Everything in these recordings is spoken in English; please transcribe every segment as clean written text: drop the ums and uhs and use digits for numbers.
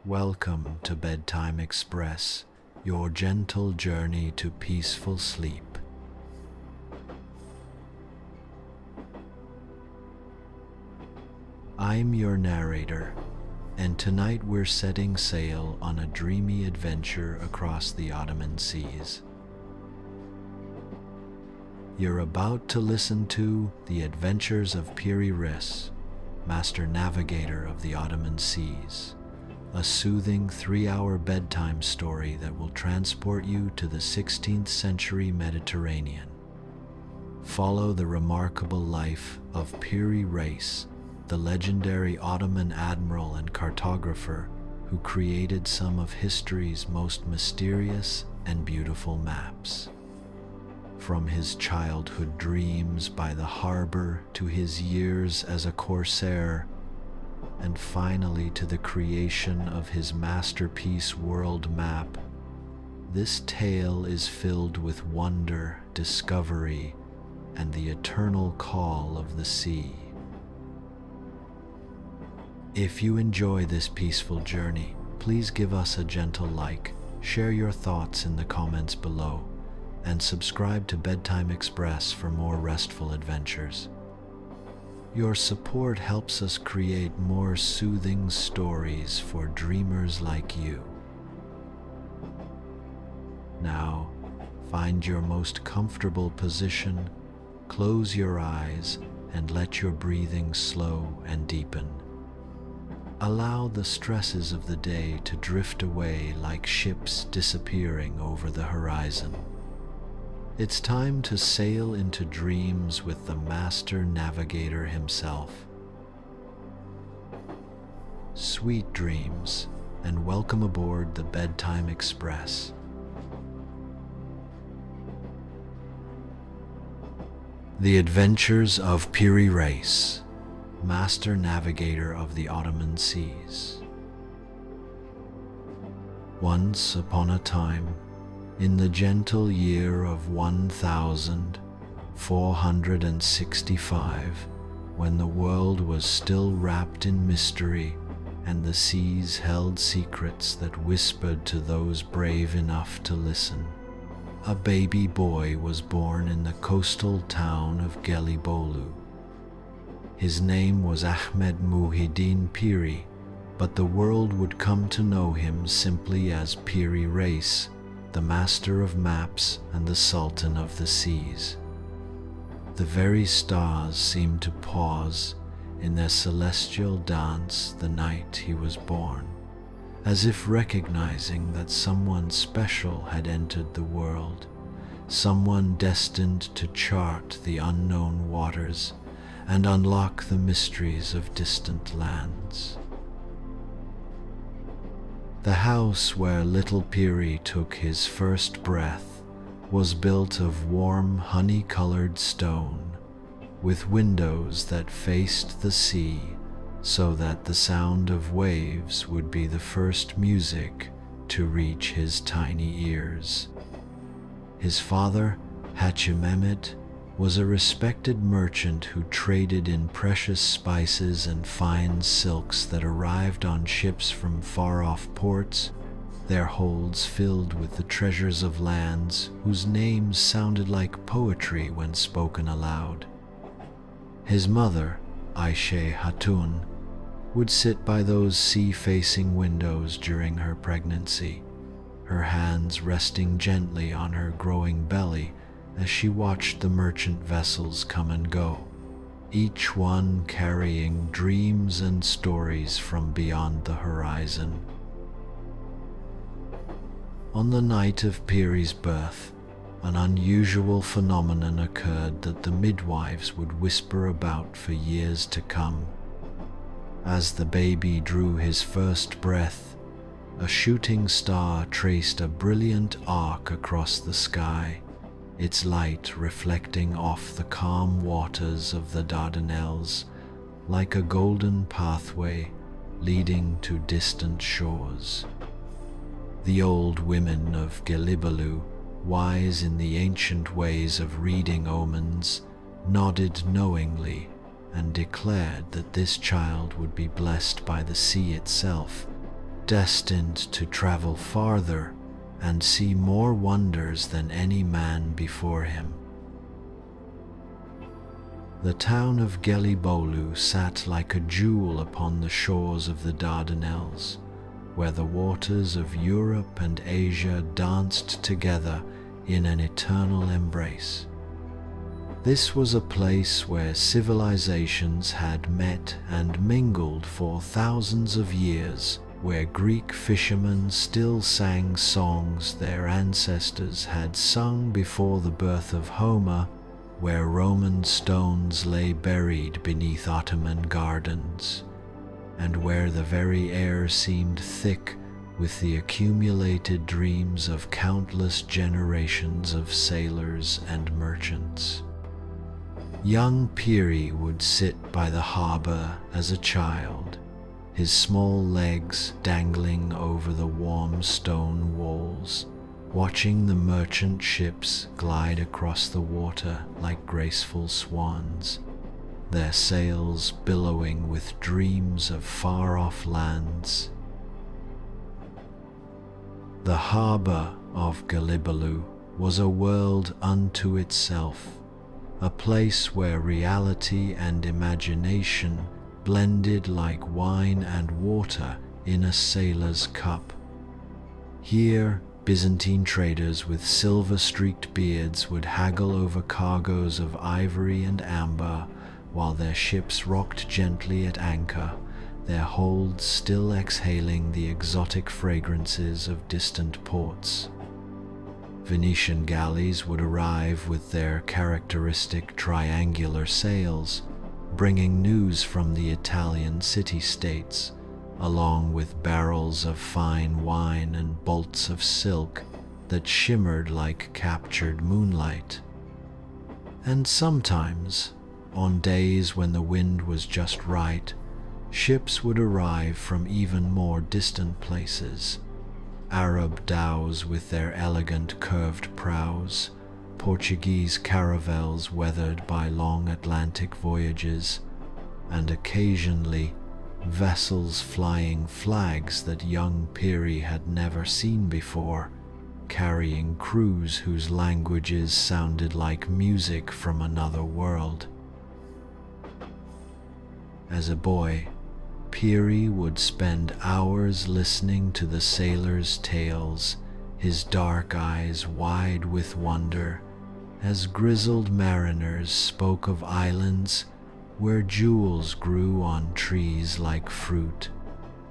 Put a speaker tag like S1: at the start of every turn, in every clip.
S1: Welcome to Bedtime Express, your gentle journey to peaceful sleep. I'm your narrator, and tonight we're setting sail on a dreamy adventure across the Ottoman seas. You're about to listen to The Adventures of Piri Reis, Master Navigator of the Ottoman Seas, a soothing 3-hour bedtime story that will transport you to the 16th century Mediterranean. Follow the remarkable life of Piri Reis, the legendary Ottoman Admiral and cartographer who created some of history's most mysterious and beautiful maps. From his childhood dreams by the harbor to his years as a Corsair, and finally to the creation of his masterpiece world map, this tale is filled with wonder, discovery, and the eternal call of the sea. If you enjoy this peaceful journey, please give us a gentle like, share your thoughts in the comments below, and subscribe to Bedtime Express for more restful adventures. Your support helps us create more soothing stories for dreamers like you. Now, find your most comfortable position, close your eyes, and let your breathing slow and deepen. Allow the stresses of the day to drift away like ships disappearing over the horizon. It's time to sail into dreams with the master navigator himself. Sweet dreams, and welcome aboard the Bedtime Express. The Adventures of Piri Reis, Master Navigator of the Ottoman Seas. Once upon a time, in the gentle year of 1465, when the world was still wrapped in mystery and the seas held secrets that whispered to those brave enough to listen, a baby boy was born in the coastal town of Gelibolu. His name was Ahmed Muhyiddin Piri, but the world would come to know him simply as Piri Reis, the master of maps and the sultan of the seas. The very stars seemed to pause in their celestial dance the night he was born, as if recognizing that someone special had entered the world, someone destined to chart the unknown waters and unlock the mysteries of distant lands. The house where little Piri took his first breath was built of warm honey-colored stone, with windows that faced the sea so that the sound of waves would be the first music to reach his tiny ears. His father, Hachi Mehmet, was a respected merchant who traded in precious spices and fine silks that arrived on ships from far-off ports, their holds filled with the treasures of lands whose names sounded like poetry when spoken aloud. His mother, Aishe Hatun, would sit by those sea-facing windows during her pregnancy, her hands resting gently on her growing belly as she watched the merchant vessels come and go, each one carrying dreams and stories from beyond the horizon. On the night of Piri's birth, an unusual phenomenon occurred that the midwives would whisper about for years to come. As the baby drew his first breath, a shooting star traced a brilliant arc across the sky, its light reflecting off the calm waters of the Dardanelles like a golden pathway leading to distant shores. The old women of Gelibolu, wise in the ancient ways of reading omens, nodded knowingly and declared that this child would be blessed by the sea itself destined to travel farther and see more wonders than any man before him. The town of Gelibolu sat like a jewel upon the shores of the Dardanelles, where the waters of Europe and Asia danced together in an eternal embrace. This was a place where civilizations had met and mingled for thousands of years, where Greek fishermen still sang songs their ancestors had sung before the birth of Homer, where Roman stones lay buried beneath Ottoman gardens, and where the very air seemed thick with the accumulated dreams of countless generations of sailors and merchants. Young Piri would sit by the harbor as a child, his small legs dangling over the warm stone walls, watching the merchant ships glide across the water like graceful swans, their sails billowing with dreams of far-off lands. The harbor of Gelibolu was a world unto itself, a place where reality and imagination blended like wine and water in a sailor's cup. Here, Byzantine traders with silver-streaked beards would haggle over cargoes of ivory and amber, while their ships rocked gently at anchor, their holds still exhaling the exotic fragrances of distant ports. Venetian galleys would arrive with their characteristic triangular sails, bringing news from the Italian city-states, along with barrels of fine wine and bolts of silk that shimmered like captured moonlight. And sometimes, on days when the wind was just right, ships would arrive from even more distant places. Arab dhows with their elegant curved prows, Portuguese caravels weathered by long Atlantic voyages, and occasionally vessels flying flags that young Piri had never seen before, carrying crews whose languages sounded like music from another world. As a boy, Piri would spend hours listening to the sailors' tales, his dark eyes wide with wonder, as grizzled mariners spoke of islands where jewels grew on trees like fruit,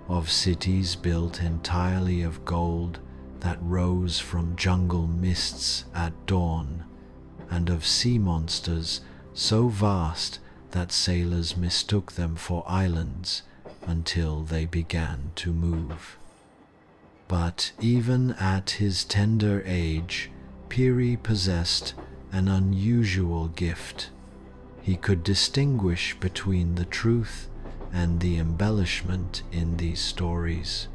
S1: of cities built entirely of gold that rose from jungle mists at dawn, and of sea monsters so vast that sailors mistook them for islands until they began to move. But even at his tender age, Piri possessed an unusual gift. He could distinguish between the truth and the embellishment in these stories,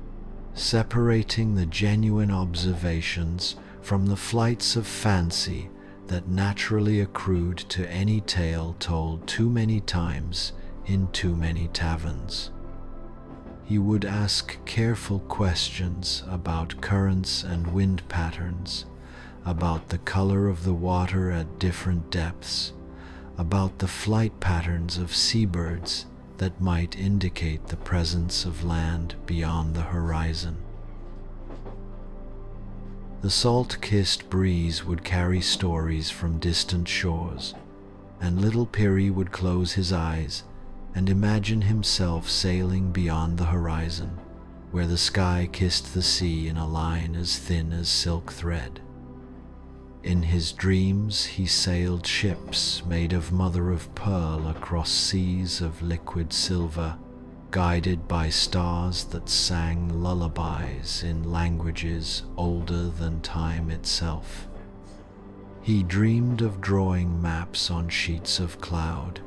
S1: separating the genuine observations from the flights of fancy that naturally accrued to any tale told too many times in too many taverns. He would ask careful questions about currents and wind patterns, about the color of the water at different depths, about the flight patterns of seabirds that might indicate the presence of land beyond the horizon. The salt-kissed breeze would carry stories from distant shores, and little Piri would close his eyes and imagine himself sailing beyond the horizon, where the sky kissed the sea in a line as thin as silk thread. In his dreams he sailed ships made of mother-of-pearl across seas of liquid silver, guided by stars that sang lullabies in languages older than time itself. He dreamed of drawing maps on sheets of cloud,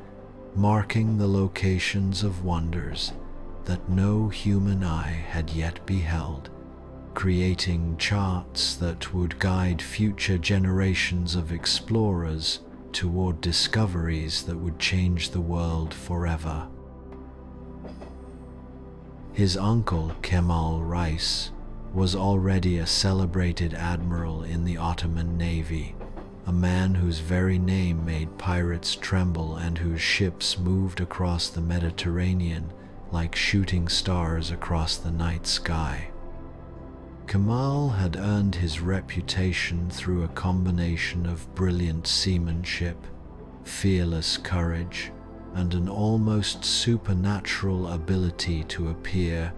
S1: marking the locations of wonders that no human eye had yet beheld, creating charts that would guide future generations of explorers toward discoveries that would change the world forever. His uncle, Kemal Reis, was already a celebrated admiral in the Ottoman Navy, a man whose very name made pirates tremble and whose ships moved across the Mediterranean like shooting stars across the night sky. Kemal had earned his reputation through a combination of brilliant seamanship, fearless courage, and an almost supernatural ability to appear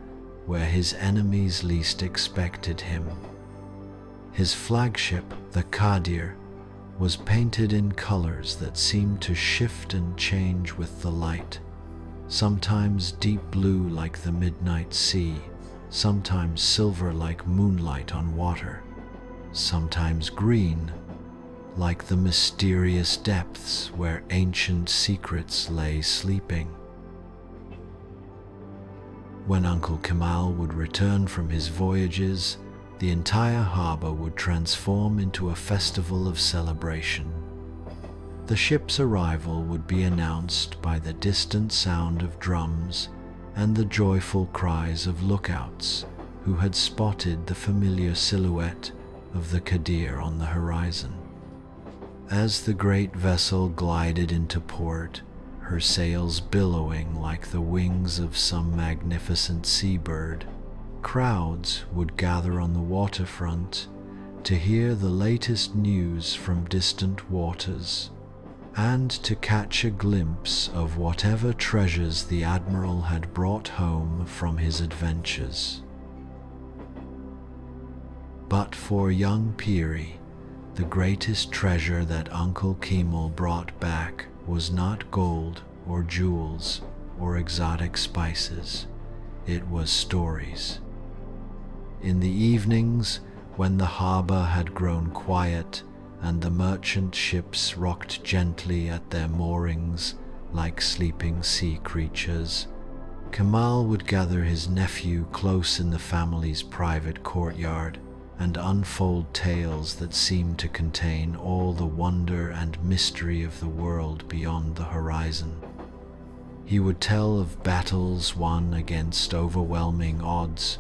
S1: where his enemies least expected him. His flagship, the Qadir, was painted in colors that seemed to shift and change with the light, sometimes deep blue like the midnight sea, sometimes silver like moonlight on water, sometimes green like the mysterious depths where ancient secrets lay sleeping. When Uncle Kemal would return from his voyages, the entire harbor would transform into a festival of celebration. The ship's arrival would be announced by the distant sound of drums and the joyful cries of lookouts who had spotted the familiar silhouette of the Qadir on the horizon. As the great vessel glided into port, her sails billowing like the wings of some magnificent seabird, crowds would gather on the waterfront to hear the latest news from distant waters and to catch a glimpse of whatever treasures the Admiral had brought home from his adventures. But for young Piri, the greatest treasure that Uncle Kemal brought back was not gold or jewels or exotic spices. It was stories. In the evenings, when the harbor had grown quiet and the merchant ships rocked gently at their moorings like sleeping sea creatures, Kemal would gather his nephew close in the family's private courtyard and unfold tales that seemed to contain all the wonder and mystery of the world beyond the horizon. He would tell of battles won against overwhelming odds,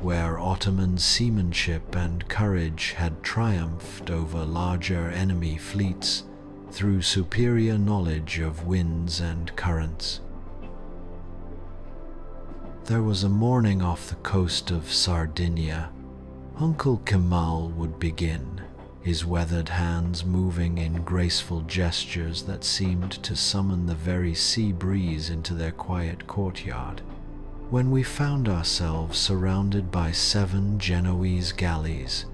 S1: where Ottoman seamanship and courage had triumphed over larger enemy fleets through superior knowledge of winds and currents. There was a morning off the coast of Sardinia. Uncle Kemal would begin, his weathered hands moving in graceful gestures that seemed to summon the very sea breeze into their quiet courtyard, when we found ourselves surrounded by 7 Genoese galleys,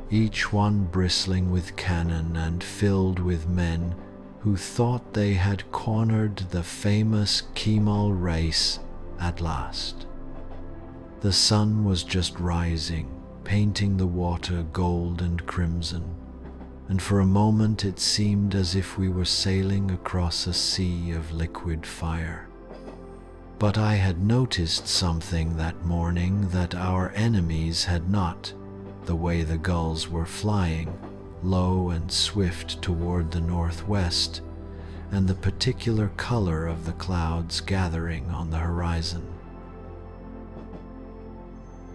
S1: each one bristling with cannon and filled with men who thought they had cornered the famous Kemal Reis at last. The sun was just rising, painting the water gold and crimson, and for a moment it seemed as if we were sailing across a sea of liquid fire. But I had noticed something that morning that our enemies had not: the way the gulls were flying, low and swift toward the northwest, and the particular color of the clouds gathering on the horizon.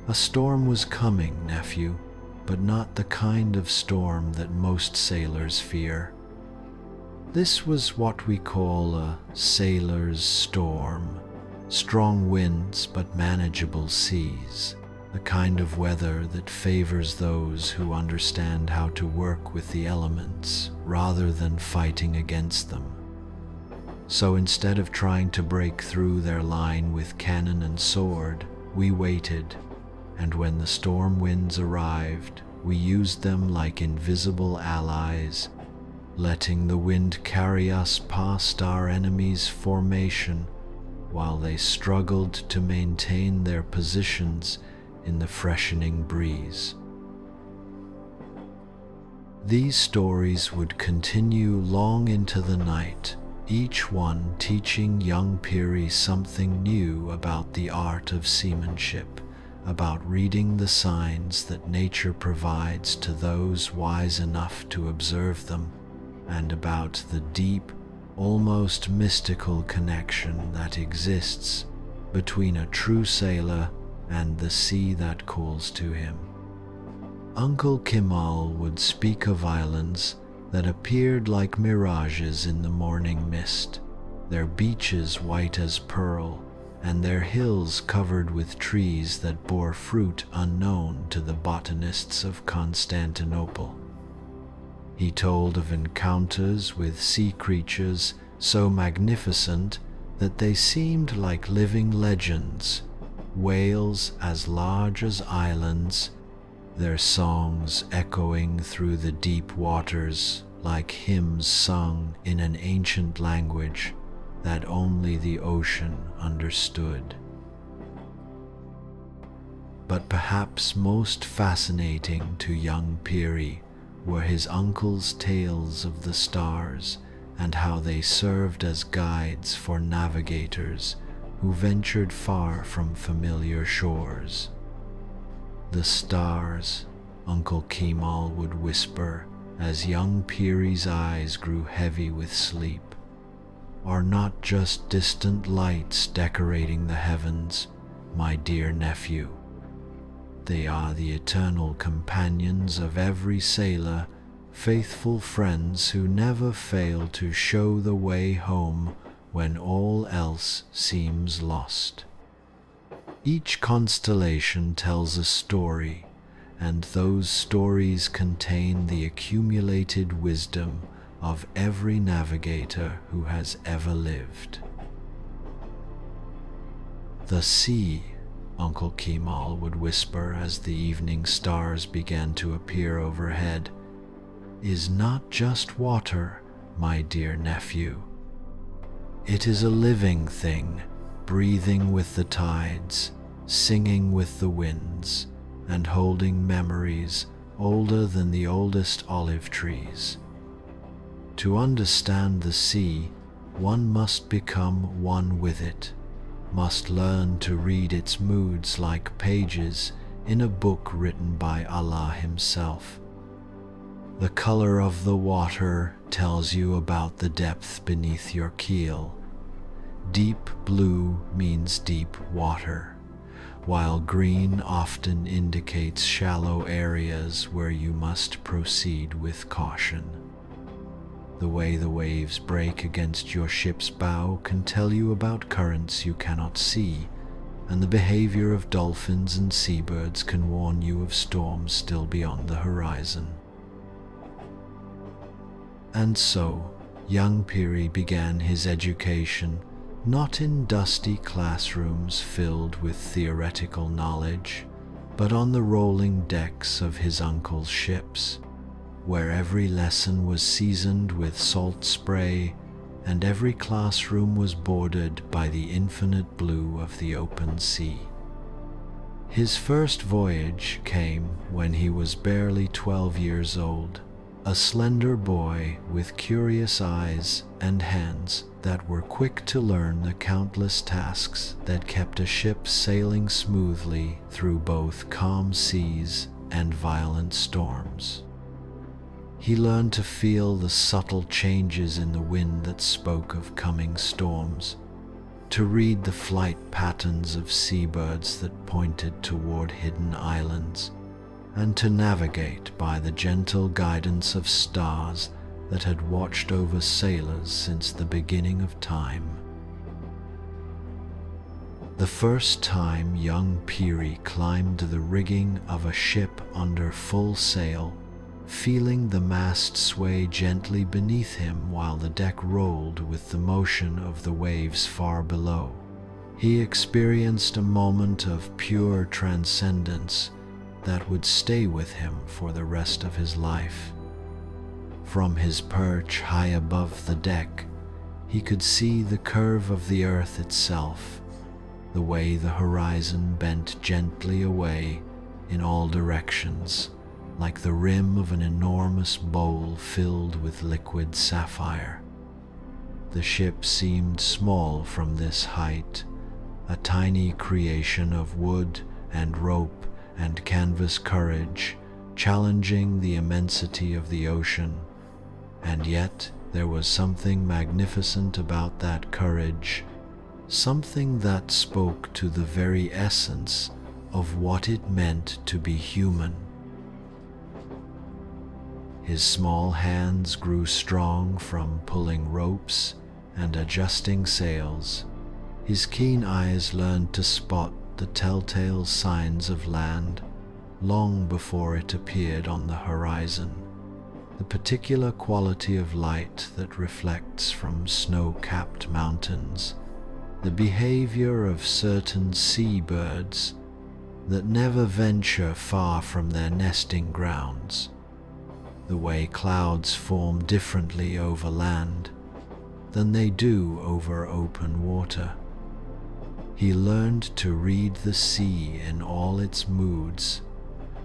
S1: A storm was coming, nephew, but not the kind of storm that most sailors fear. This was what we call a sailor's storm. Strong winds but manageable seas, the kind of weather that favors those who understand how to work with the elements rather than fighting against them. So instead of trying to break through their line with cannon and sword, we waited, and when the storm winds arrived, we used them like invisible allies, letting the wind carry us past our enemy's formation while they struggled to maintain their positions in the freshening breeze. These stories would continue long into the night, each one teaching young Piri something new about the art of seamanship, about reading the signs that nature provides to those wise enough to observe them, and about the deep, almost mystical connection that exists between a true sailor and the sea that calls to him. Uncle Kemal would speak of islands that appeared like mirages in the morning mist, their beaches white as pearl, and their hills covered with trees that bore fruit unknown to the botanists of Constantinople. He told of encounters with sea creatures so magnificent that they seemed like living legends, whales as large as islands, their songs echoing through the deep waters like hymns sung in an ancient language that only the ocean understood. But perhaps most fascinating to young Piri were his uncle's tales of the stars and how they served as guides for navigators who ventured far from familiar shores. "The stars," Uncle Kemal would whisper as young Piri's eyes grew heavy with sleep, "are not just distant lights decorating the heavens, my dear nephew. They are the eternal companions of every sailor, faithful friends who never fail to show the way home when all else seems lost. Each constellation tells a story, and those stories contain the accumulated wisdom of every navigator who has ever lived." "The sea," Uncle Kemal would whisper as the evening stars began to appear overhead, "is not just water, my dear nephew. It is a living thing, breathing with the tides, singing with the winds, and holding memories older than the oldest olive trees. To understand the sea, one must become one with it, must learn to read its moods like pages in a book written by Allah Himself. The color of the water tells you about the depth beneath your keel. Deep blue means deep water, while green often indicates shallow areas where you must proceed with caution. The way the waves break against your ship's bow can tell you about currents you cannot see, and the behavior of dolphins and seabirds can warn you of storms still beyond the horizon." And so, young Piri began his education not in dusty classrooms filled with theoretical knowledge, but on the rolling decks of his uncle's ships, where every lesson was seasoned with salt spray and every classroom was bordered by the infinite blue of the open sea. His first voyage came when he was barely 12 years old, a slender boy with curious eyes and hands that were quick to learn the countless tasks that kept a ship sailing smoothly through both calm seas and violent storms. He learned to feel the subtle changes in the wind that spoke of coming storms, to read the flight patterns of seabirds that pointed toward hidden islands, and to navigate by the gentle guidance of stars that had watched over sailors since the beginning of time. The first time young Piri climbed the rigging of a ship under full sail, feeling the mast sway gently beneath him while the deck rolled with the motion of the waves far below, he experienced a moment of pure transcendence that would stay with him for the rest of his life. From his perch high above the deck, he could see the curve of the earth itself, the way the horizon bent gently away in all directions, like the rim of an enormous bowl filled with liquid sapphire. The ship seemed small from this height, a tiny creation of wood and rope and canvas courage, challenging the immensity of the ocean. And yet there was something magnificent about that courage, something that spoke to the very essence of what it meant to be human. His small hands grew strong from pulling ropes and adjusting sails. His keen eyes learned to spot the telltale signs of land long before it appeared on the horizon. The particular quality of light that reflects from snow-capped mountains, the behavior of certain seabirds that never venture far from their nesting grounds, the way clouds form differently over land than they do over open water. He learned to read the sea in all its moods,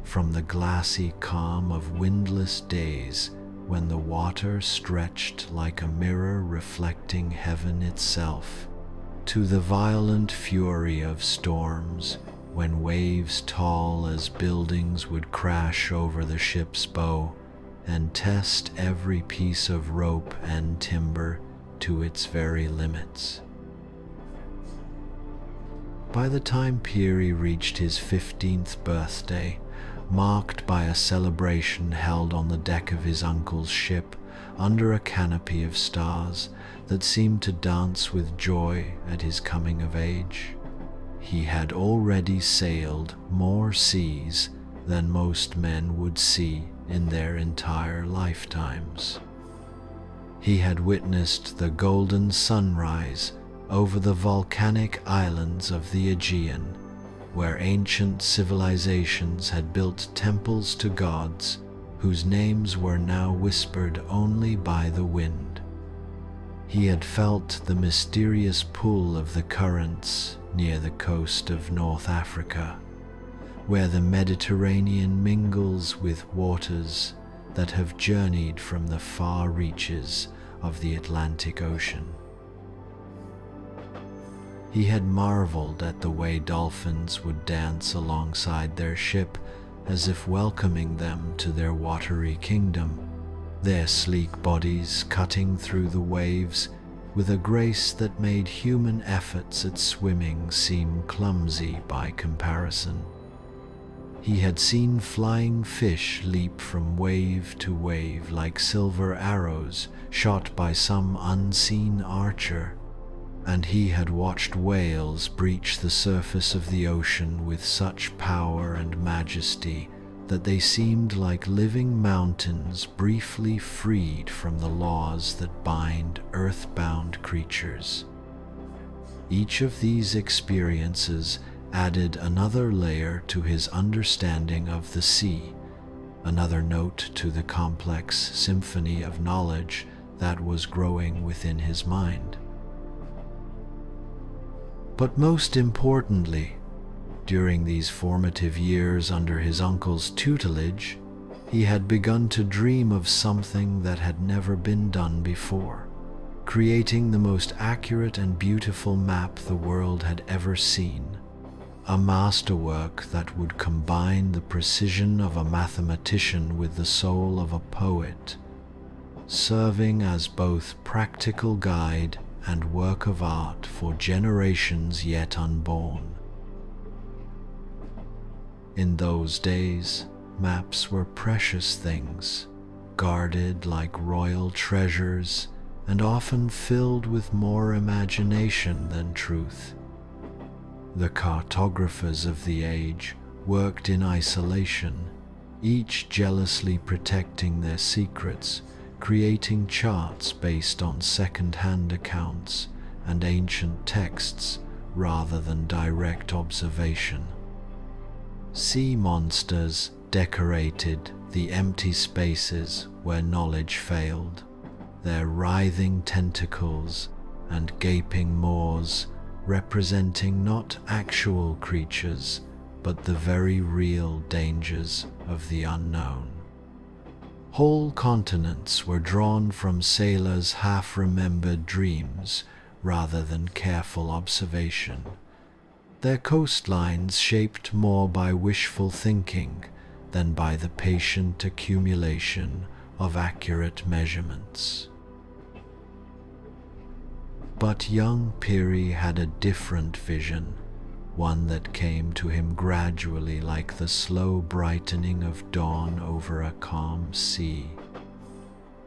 S1: from the glassy calm of windless days when the water stretched like a mirror reflecting heaven itself, to the violent fury of storms when waves tall as buildings would crash over the ship's bow and test every piece of rope and timber to its very limits. By the time Piri reached his 15th birthday, marked by a celebration held on the deck of his uncle's ship under a canopy of stars that seemed to dance with joy at his coming of age, he had already sailed more seas than most men would see in their entire lifetimes. He had witnessed the golden sunrise over the volcanic islands of the Aegean, where ancient civilizations had built temples to gods whose names were now whispered only by the wind. He had felt the mysterious pull of the currents near the coast of North Africa, where the Mediterranean mingles with waters that have journeyed from the far reaches of the Atlantic Ocean. He had marveled at the way dolphins would dance alongside their ship as if welcoming them to their watery kingdom, their sleek bodies cutting through the waves with a grace that made human efforts at swimming seem clumsy by comparison. He had seen flying fish leap from wave to wave like silver arrows shot by some unseen archer, and he had watched whales breach the surface of the ocean with such power and majesty that they seemed like living mountains briefly freed from the laws that bind earthbound creatures. Each of these experiences added another layer to his understanding of the sea, another note to the complex symphony of knowledge that was growing within his mind. But most importantly, during these formative years under his uncle's tutelage, he had begun to dream of something that had never been done before, creating the most accurate and beautiful map the world had ever seen, a masterwork that would combine the precision of a mathematician with the soul of a poet, serving as both practical guide and work of art for generations yet unborn. In those days, maps were precious things, guarded like royal treasures and often filled with more imagination than truth. The cartographers of the age worked in isolation, each jealously protecting their secrets, creating charts based on second-hand accounts and ancient texts rather than direct observation. Sea monsters decorated the empty spaces where knowledge failed, their writhing tentacles and gaping maws representing not actual creatures but the very real dangers of the unknown. Whole continents were drawn from sailors' half-remembered dreams rather than careful observation, their coastlines shaped more by wishful thinking than by the patient accumulation of accurate measurements. But young Piri had a different vision, one that came to him gradually like the slow brightening of dawn over a calm sea.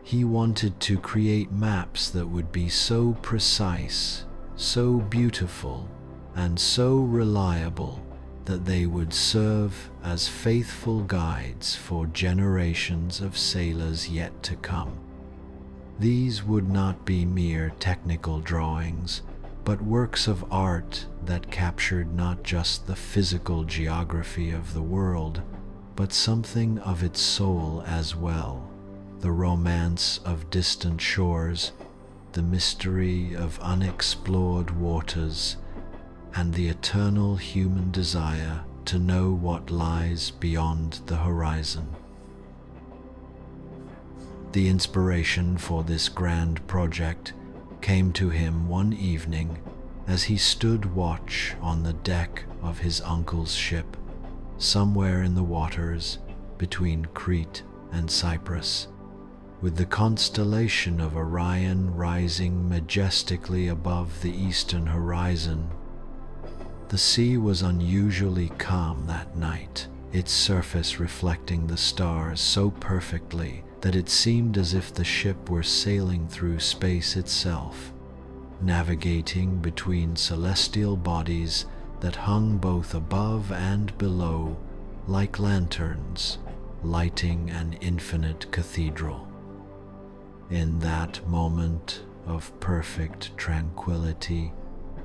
S1: He wanted to create maps that would be so precise, so beautiful, and so reliable that they would serve as faithful guides for generations of sailors yet to come. These would not be mere technical drawings, but works of art that captured not just the physical geography of the world, but something of its soul as well, the romance of distant shores, the mystery of unexplored waters, and the eternal human desire to know what lies beyond the horizon. The inspiration for this grand project came to him one evening as he stood watch on the deck of his uncle's ship, somewhere in the waters between Crete and Cyprus, with the constellation of Orion rising majestically above the eastern horizon. The sea was unusually calm that night, its surface reflecting the stars so perfectly that it seemed as if the ship were sailing through space itself, navigating between celestial bodies that hung both above and below like lanterns, lighting an infinite cathedral. In that moment of perfect tranquility,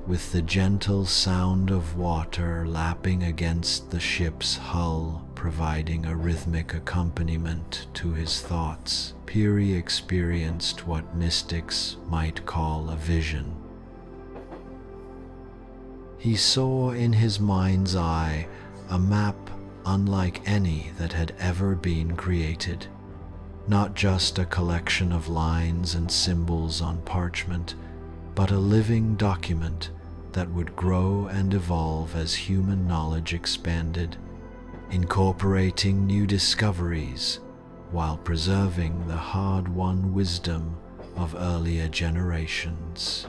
S1: with the gentle sound of water lapping against the ship's hull providing a rhythmic accompaniment to his thoughts, Piri experienced what mystics might call a vision. He saw in his mind's eye a map unlike any that had ever been created, not just a collection of lines and symbols on parchment, but a living document that would grow and evolve as human knowledge expanded, incorporating new discoveries while preserving the hard-won wisdom of earlier generations.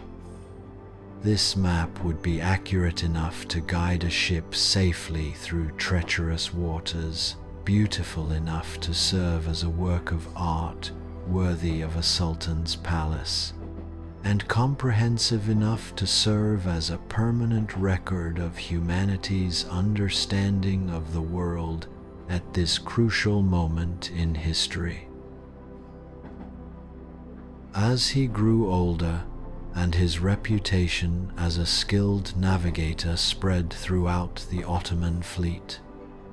S1: This map would be accurate enough to guide a ship safely through treacherous waters, beautiful enough to serve as a work of art worthy of a sultan's palace, and comprehensive enough to serve as a permanent record of humanity's understanding of the world at this crucial moment in history. As he grew older and his reputation as a skilled navigator spread throughout the Ottoman fleet,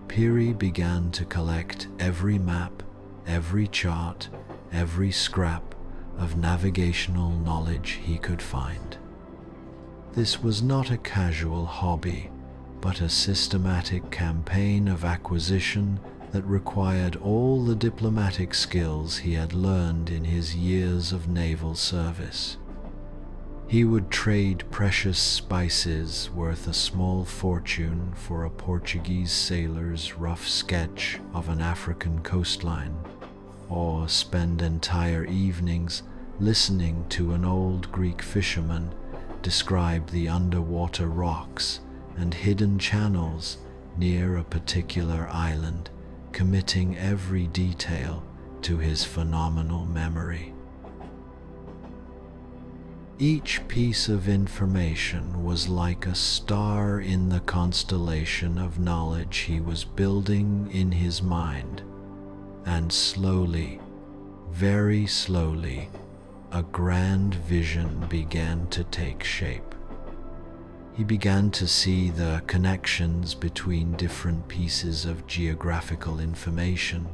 S1: Piri began to collect every map, every chart, every scrap of navigational knowledge he could find. This was not a casual hobby, but a systematic campaign of acquisition that required all the diplomatic skills he had learned in his years of naval service. He would trade precious spices worth a small fortune for a Portuguese sailor's rough sketch of an African coastline, or spend entire evenings listening to an old Greek fisherman describe the underwater rocks and hidden channels near a particular island, committing every detail to his phenomenal memory. Each piece of information was like a star in the constellation of knowledge he was building in his mind, and slowly, very slowly, a grand vision began to take shape. He began to see the connections between different pieces of geographical information,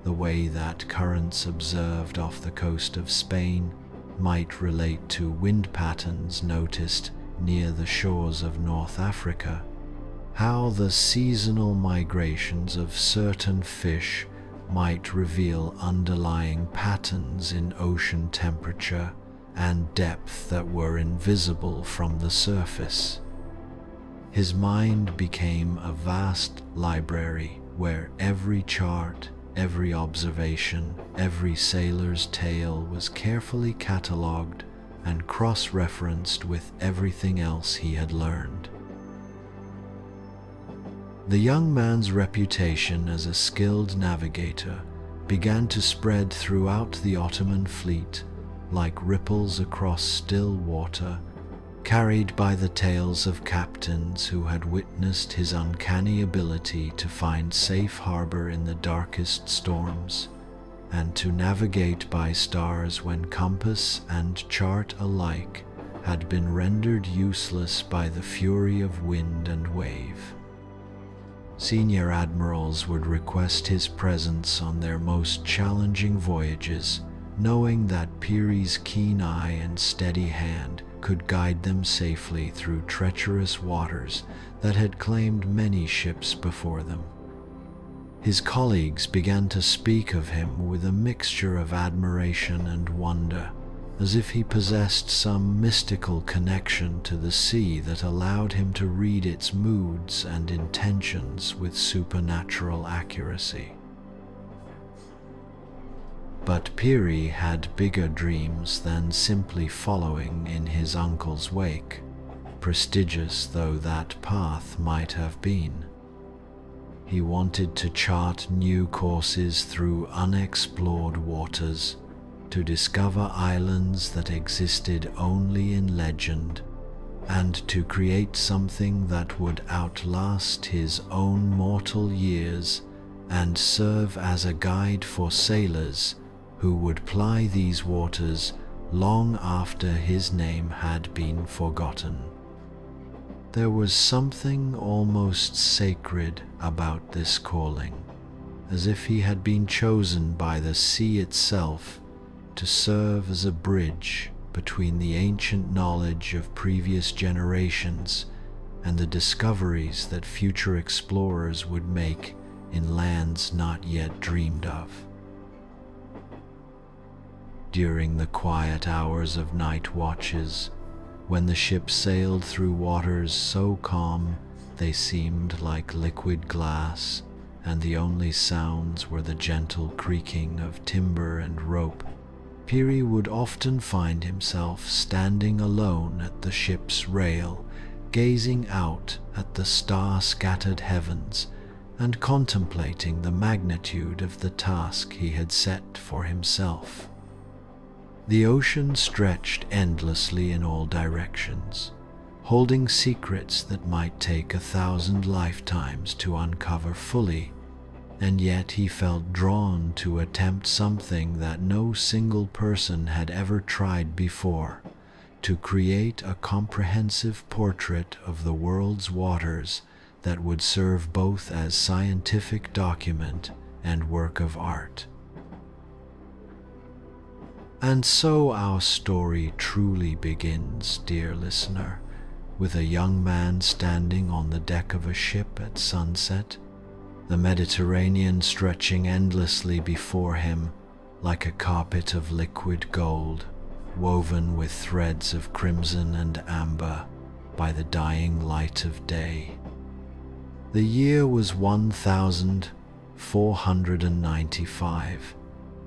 S1: the way that currents observed off the coast of Spain might relate to wind patterns noticed near the shores of North Africa, how the seasonal migrations of certain fish might reveal underlying patterns in ocean temperature and depth that were invisible from the surface. His mind became a vast library where every chart, every observation, every sailor's tale was carefully catalogued, and cross-referenced with everything else he had learned. The young man's reputation as a skilled navigator began to spread throughout the Ottoman fleet like ripples across still water, carried by the tales of captains who had witnessed his uncanny ability to find safe harbor in the darkest storms, and to navigate by stars when compass and chart alike had been rendered useless by the fury of wind and wave. Senior admirals would request his presence on their most challenging voyages, knowing that Piri's keen eye and steady hand could guide them safely through treacherous waters that had claimed many ships before them. His colleagues began to speak of him with a mixture of admiration and wonder, as if he possessed some mystical connection to the sea that allowed him to read its moods and intentions with supernatural accuracy. But Piri had bigger dreams than simply following in his uncle's wake, prestigious though that path might have been. He wanted to chart new courses through unexplored waters, to discover islands that existed only in legend, and to create something that would outlast his own mortal years and serve as a guide for sailors who would ply these waters long after his name had been forgotten. There was something almost sacred about this calling, as if he had been chosen by the sea itself to serve as a bridge between the ancient knowledge of previous generations and the discoveries that future explorers would make in lands not yet dreamed of. During the quiet hours of night watches, when the ship sailed through waters so calm they seemed like liquid glass, and the only sounds were the gentle creaking of timber and rope, Piri would often find himself standing alone at the ship's rail, gazing out at the star-scattered heavens and contemplating the magnitude of the task he had set for himself. The ocean stretched endlessly in all directions, holding secrets that might take 1,000 lifetimes to uncover fully, and yet he felt drawn to attempt something that no single person had ever tried before, to create a comprehensive portrait of the world's waters that would serve both as scientific document and work of art. And so our story truly begins, dear listener, with a young man standing on the deck of a ship at sunset, the Mediterranean stretching endlessly before him like a carpet of liquid gold, woven with threads of crimson and amber by the dying light of day. The year was 1495,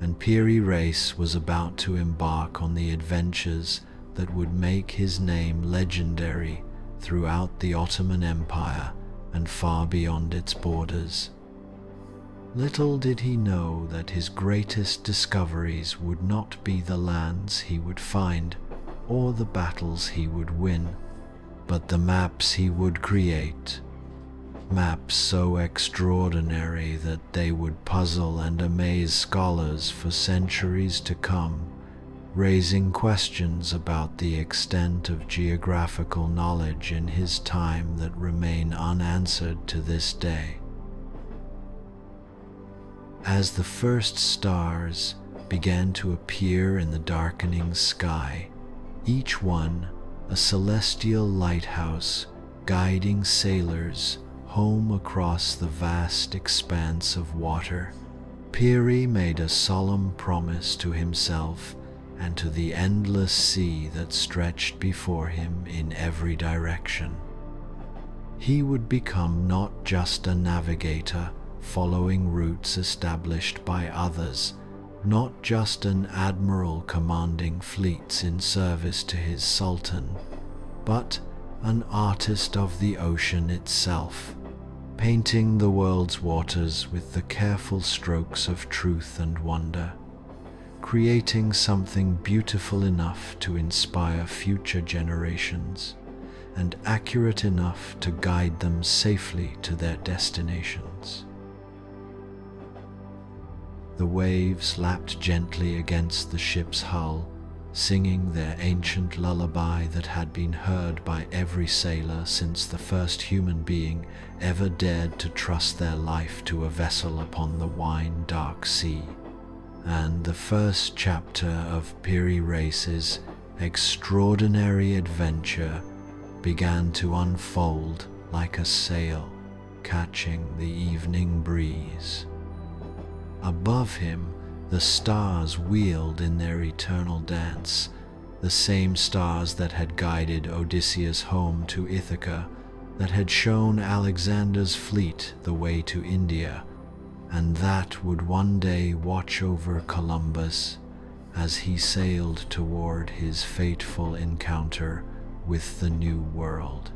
S1: and Piri Reis was about to embark on the adventures that would make his name legendary throughout the Ottoman Empire and far beyond its borders. Little did he know that his greatest discoveries would not be the lands he would find or the battles he would win, but the maps he would create. Maps so extraordinary that they would puzzle and amaze scholars for centuries to come, raising questions about the extent of geographical knowledge in his time that remain unanswered to this day. As the first stars began to appear in the darkening sky, each one a celestial lighthouse guiding sailors home across the vast expanse of water, Piri made a solemn promise to himself and to the endless sea that stretched before him in every direction. He would become not just a navigator following routes established by others, not just an admiral commanding fleets in service to his sultan, but an artist of the ocean itself, painting the world's waters with the careful strokes of truth and wonder, creating something beautiful enough to inspire future generations and accurate enough to guide them safely to their destinations. The waves lapped gently against the ship's hull, singing their ancient lullaby that had been heard by every sailor since the first human being ever dared to trust their life to a vessel upon the wine-dark sea. And the first chapter of Piri Reis's extraordinary adventure began to unfold like a sail catching the evening breeze. Above him, the stars wheeled in their eternal dance, the same stars that had guided Odysseus home to Ithaca, that had shown Alexander's fleet the way to India, and that would one day watch over Columbus as he sailed toward his fateful encounter with the New World.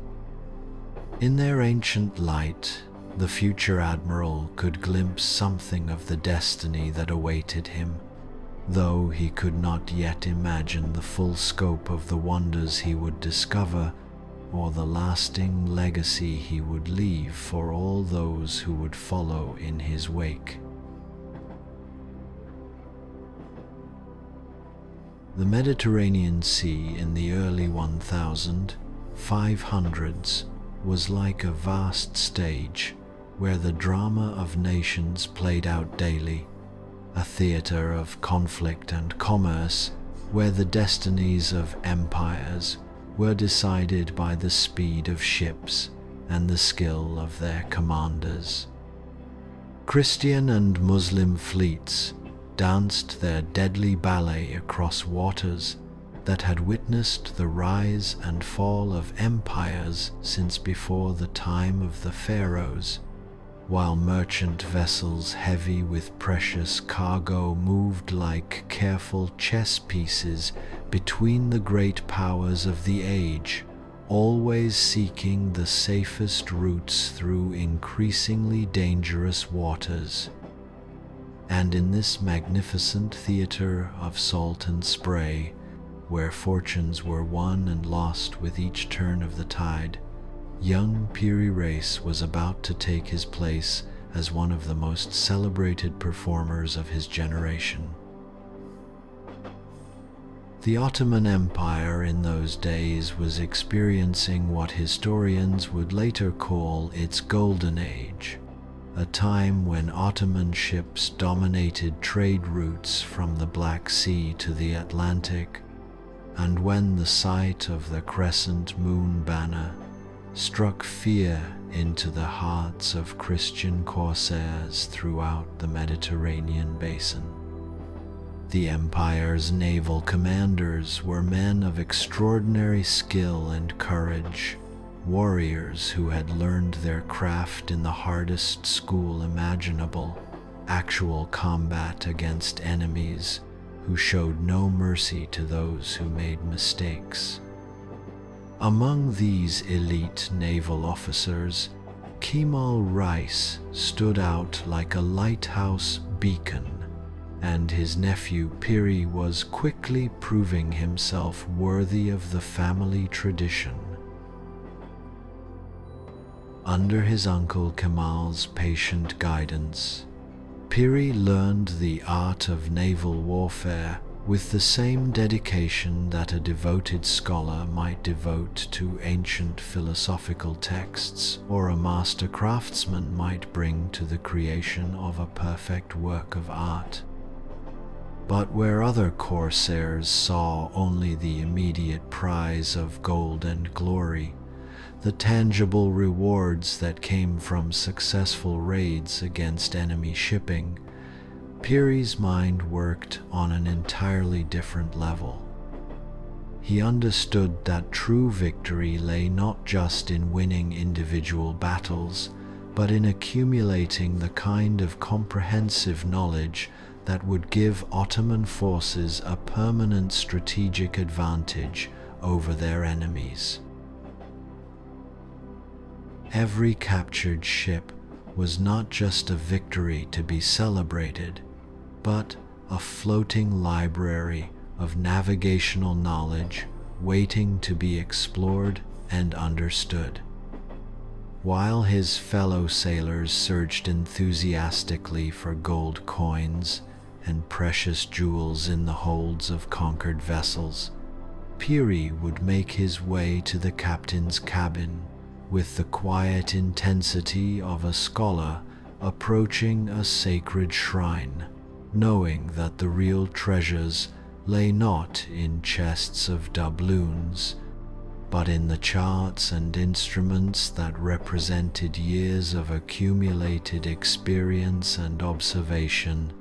S1: In their ancient light, the future admiral could glimpse something of the destiny that awaited him, though he could not yet imagine the full scope of the wonders he would discover or the lasting legacy he would leave for all those who would follow in his wake. The Mediterranean Sea in the early 1500s was like a vast stage where the drama of nations played out daily, a theater of conflict and commerce where the destinies of empires were decided by the speed of ships and the skill of their commanders. Christian and Muslim fleets danced their deadly ballet across waters that had witnessed the rise and fall of empires since before the time of the pharaohs, while merchant vessels heavy with precious cargo moved like careful chess pieces between the great powers of the age, always seeking the safest routes through increasingly dangerous waters. And in this magnificent theater of salt and spray, where fortunes were won and lost with each turn of the tide, young Piri Reis was about to take his place as one of the most celebrated performers of his generation. The Ottoman Empire in those days was experiencing what historians would later call its Golden Age, a time when Ottoman ships dominated trade routes from the Black Sea to the Atlantic, and when the sight of the crescent moon banner struck fear into the hearts of Christian corsairs throughout the Mediterranean basin. The empire's naval commanders were men of extraordinary skill and courage, warriors who had learned their craft in the hardest school imaginable, actual combat against enemies who showed no mercy to those who made mistakes. Among these elite naval officers, Piri Reis stood out like a lighthouse beacon, and his nephew Piri was quickly proving himself worthy of the family tradition. Under his uncle Kemal's patient guidance, Piri learned the art of naval warfare with the same dedication that a devoted scholar might devote to ancient philosophical texts or a master craftsman might bring to the creation of a perfect work of art. But where other corsairs saw only the immediate prize of gold and glory, the tangible rewards that came from successful raids against enemy shipping, Piri's mind worked on an entirely different level. He understood that true victory lay not just in winning individual battles, but in accumulating the kind of comprehensive knowledge that would give Ottoman forces a permanent strategic advantage over their enemies. Every captured ship was not just a victory to be celebrated, but a floating library of navigational knowledge waiting to be explored and understood. While his fellow sailors searched enthusiastically for gold coins and precious jewels in the holds of conquered vessels, Piri would make his way to the captain's cabin with the quiet intensity of a scholar approaching a sacred shrine, knowing that the real treasures lay not in chests of doubloons, but in the charts and instruments that represented years of accumulated experience and observation.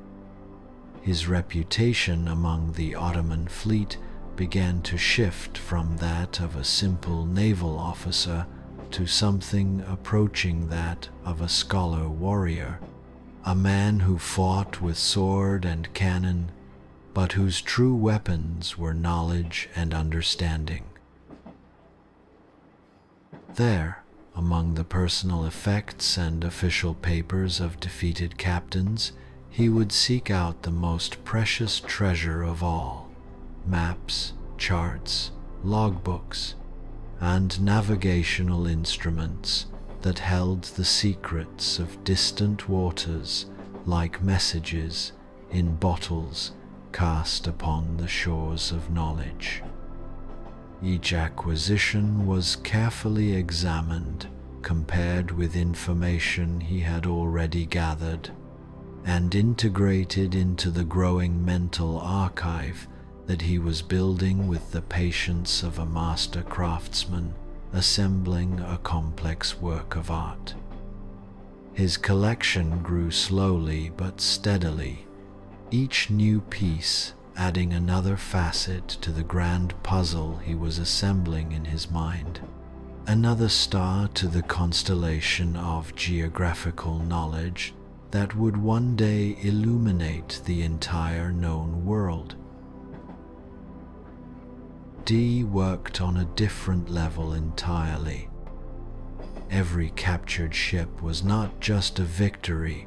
S1: His reputation among the Ottoman fleet began to shift from that of a simple naval officer to something approaching that of a scholar warrior, a man who fought with sword and cannon, but whose true weapons were knowledge and understanding. There, among the personal effects and official papers of defeated captains, he would seek out the most precious treasure of all: maps, charts, logbooks, and navigational instruments that held the secrets of distant waters like messages in bottles cast upon the shores of knowledge. Each acquisition was carefully examined, compared with information he had already gathered, and integrated into the growing mental archive that he was building with the patience of a master craftsman assembling a complex work of art. His collection grew slowly but steadily, each new piece adding another facet to the grand puzzle he was assembling in his mind, another star to the constellation of geographical knowledge that would one day illuminate the entire known world. Dee worked on a different level entirely. Every captured ship was not just a victory,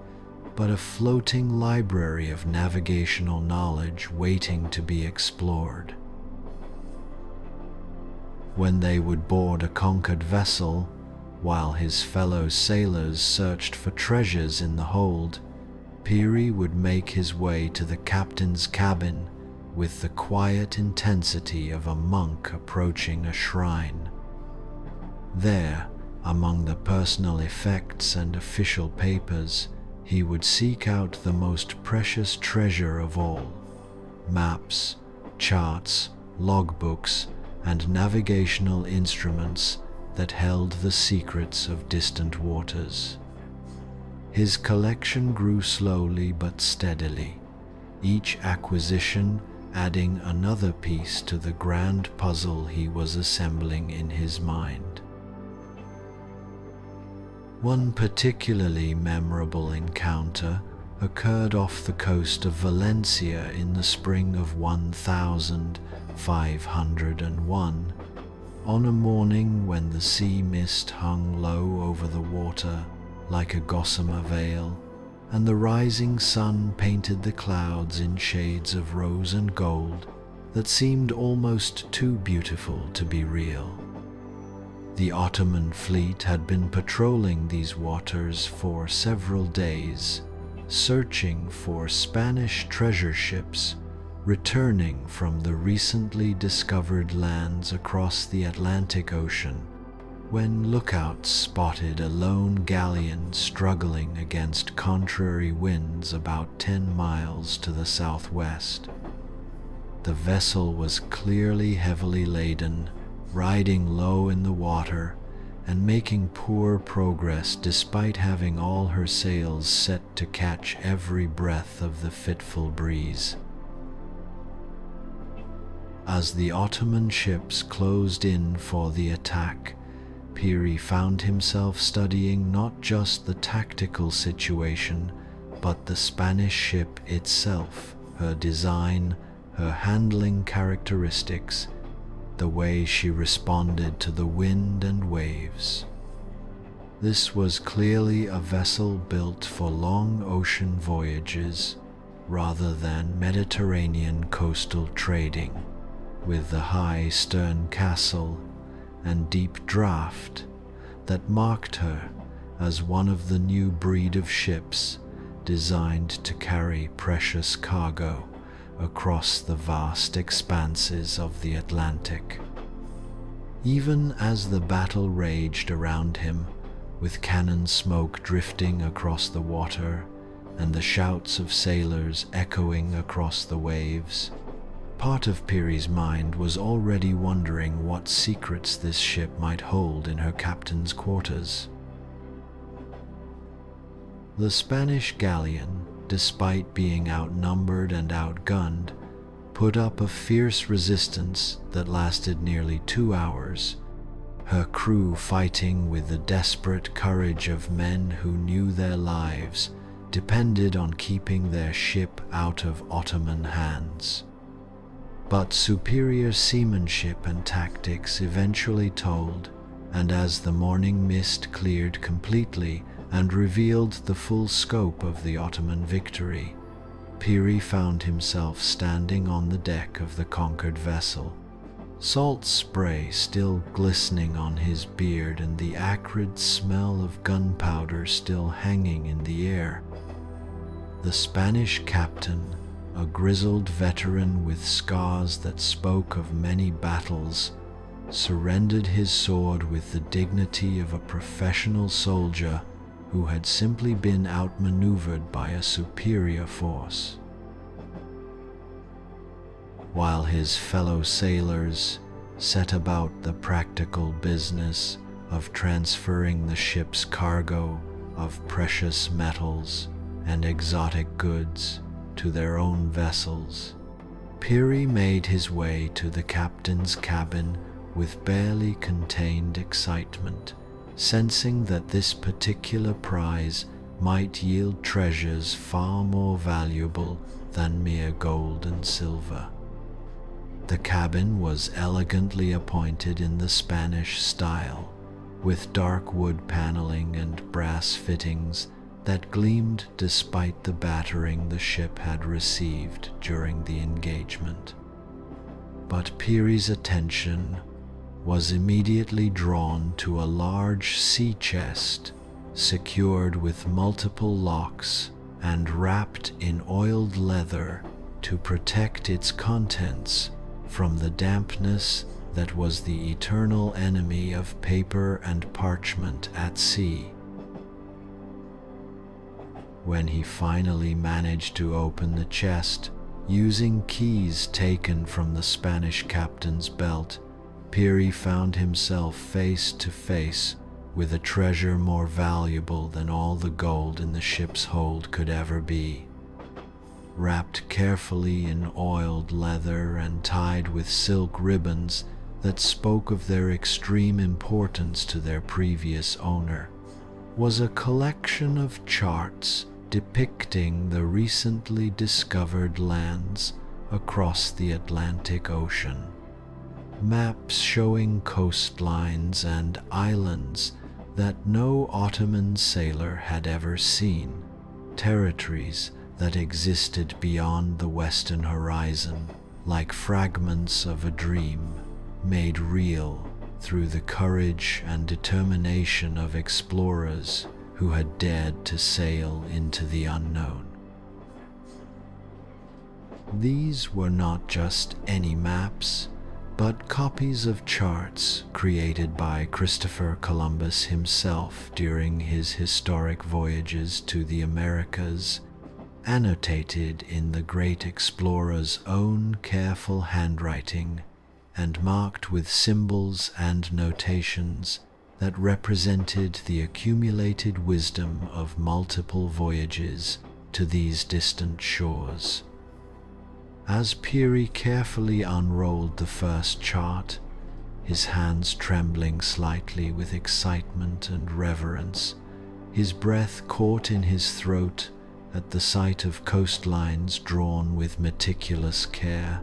S1: but a floating library of navigational knowledge waiting to be explored. When they would board a conquered vessel, while his fellow sailors searched for treasures in the hold, Piri would make his way to the captain's cabin with the quiet intensity of a monk approaching a shrine. There, among the personal effects and official papers, he would seek out the most precious treasure of all: maps, charts, logbooks, and navigational instruments that held the secrets of distant waters. His collection grew slowly but steadily, each acquisition adding another piece to the grand puzzle he was assembling in his mind. One particularly memorable encounter occurred off the coast of Valencia in the spring of 1501, on a morning when the sea mist hung low over the water like a gossamer veil, and the rising sun painted the clouds in shades of rose and gold that seemed almost too beautiful to be real. The Ottoman fleet had been patrolling these waters for several days, searching for Spanish treasure ships returning from the recently discovered lands across the Atlantic Ocean, when lookouts spotted a lone galleon struggling against contrary winds about 10 miles to the southwest. The vessel was clearly heavily laden, riding low in the water and making poor progress despite having all her sails set to catch every breath of the fitful breeze. As the Ottoman ships closed in for the attack, Piri found himself studying not just the tactical situation, but the Spanish ship itself, her design, her handling characteristics, the way she responded to the wind and waves. This was clearly a vessel built for long ocean voyages rather than Mediterranean coastal trading, with the high stern castle and deep draught that marked her as one of the new breed of ships designed to carry precious cargo across the vast expanses of the Atlantic. Even as the battle raged around him, with cannon smoke drifting across the water and the shouts of sailors echoing across the waves, part of Piri's mind was already wondering what secrets this ship might hold in her captain's quarters. The Spanish galleon, despite being outnumbered and outgunned, put up a fierce resistance that lasted nearly 2 hours, her crew fighting with the desperate courage of men who knew their lives depended on keeping their ship out of Ottoman hands. But superior seamanship and tactics eventually told, and as the morning mist cleared completely and revealed the full scope of the Ottoman victory, Piri found himself standing on the deck of the conquered vessel, salt spray still glistening on his beard and the acrid smell of gunpowder still hanging in the air. The Spanish captain, a grizzled veteran with scars that spoke of many battles, surrendered his sword with the dignity of a professional soldier who had simply been outmaneuvered by a superior force. While his fellow sailors set about the practical business of transferring the ship's cargo of precious metals and exotic goods to their own vessels, Piri made his way to the captain's cabin with barely contained excitement, sensing that this particular prize might yield treasures far more valuable than mere gold and silver. The cabin was elegantly appointed in the Spanish style, with dark wood paneling and brass fittings that gleamed despite the battering the ship had received during the engagement. But Piri's attention was immediately drawn to a large sea chest secured with multiple locks and wrapped in oiled leather to protect its contents from the dampness that was the eternal enemy of paper and parchment at sea. When he finally managed to open the chest, using keys taken from the Spanish captain's belt, Piri found himself face to face with a treasure more valuable than all the gold in the ship's hold could ever be. Wrapped carefully in oiled leather and tied with silk ribbons that spoke of their extreme importance to their previous owner, was a collection of charts depicting the recently discovered lands across the Atlantic Ocean. Maps showing coastlines and islands that no Ottoman sailor had ever seen, territories that existed beyond the western horizon, like fragments of a dream made real through the courage and determination of explorers who had dared to sail into the unknown. These were not just any maps, but copies of charts created by Christopher Columbus himself during his historic voyages to the Americas, annotated in the great explorer's own careful handwriting and marked with symbols and notations that represented the accumulated wisdom of multiple voyages to these distant shores. As Piri carefully unrolled the first chart, his hands trembling slightly with excitement and reverence, his breath caught in his throat at the sight of coastlines drawn with meticulous care,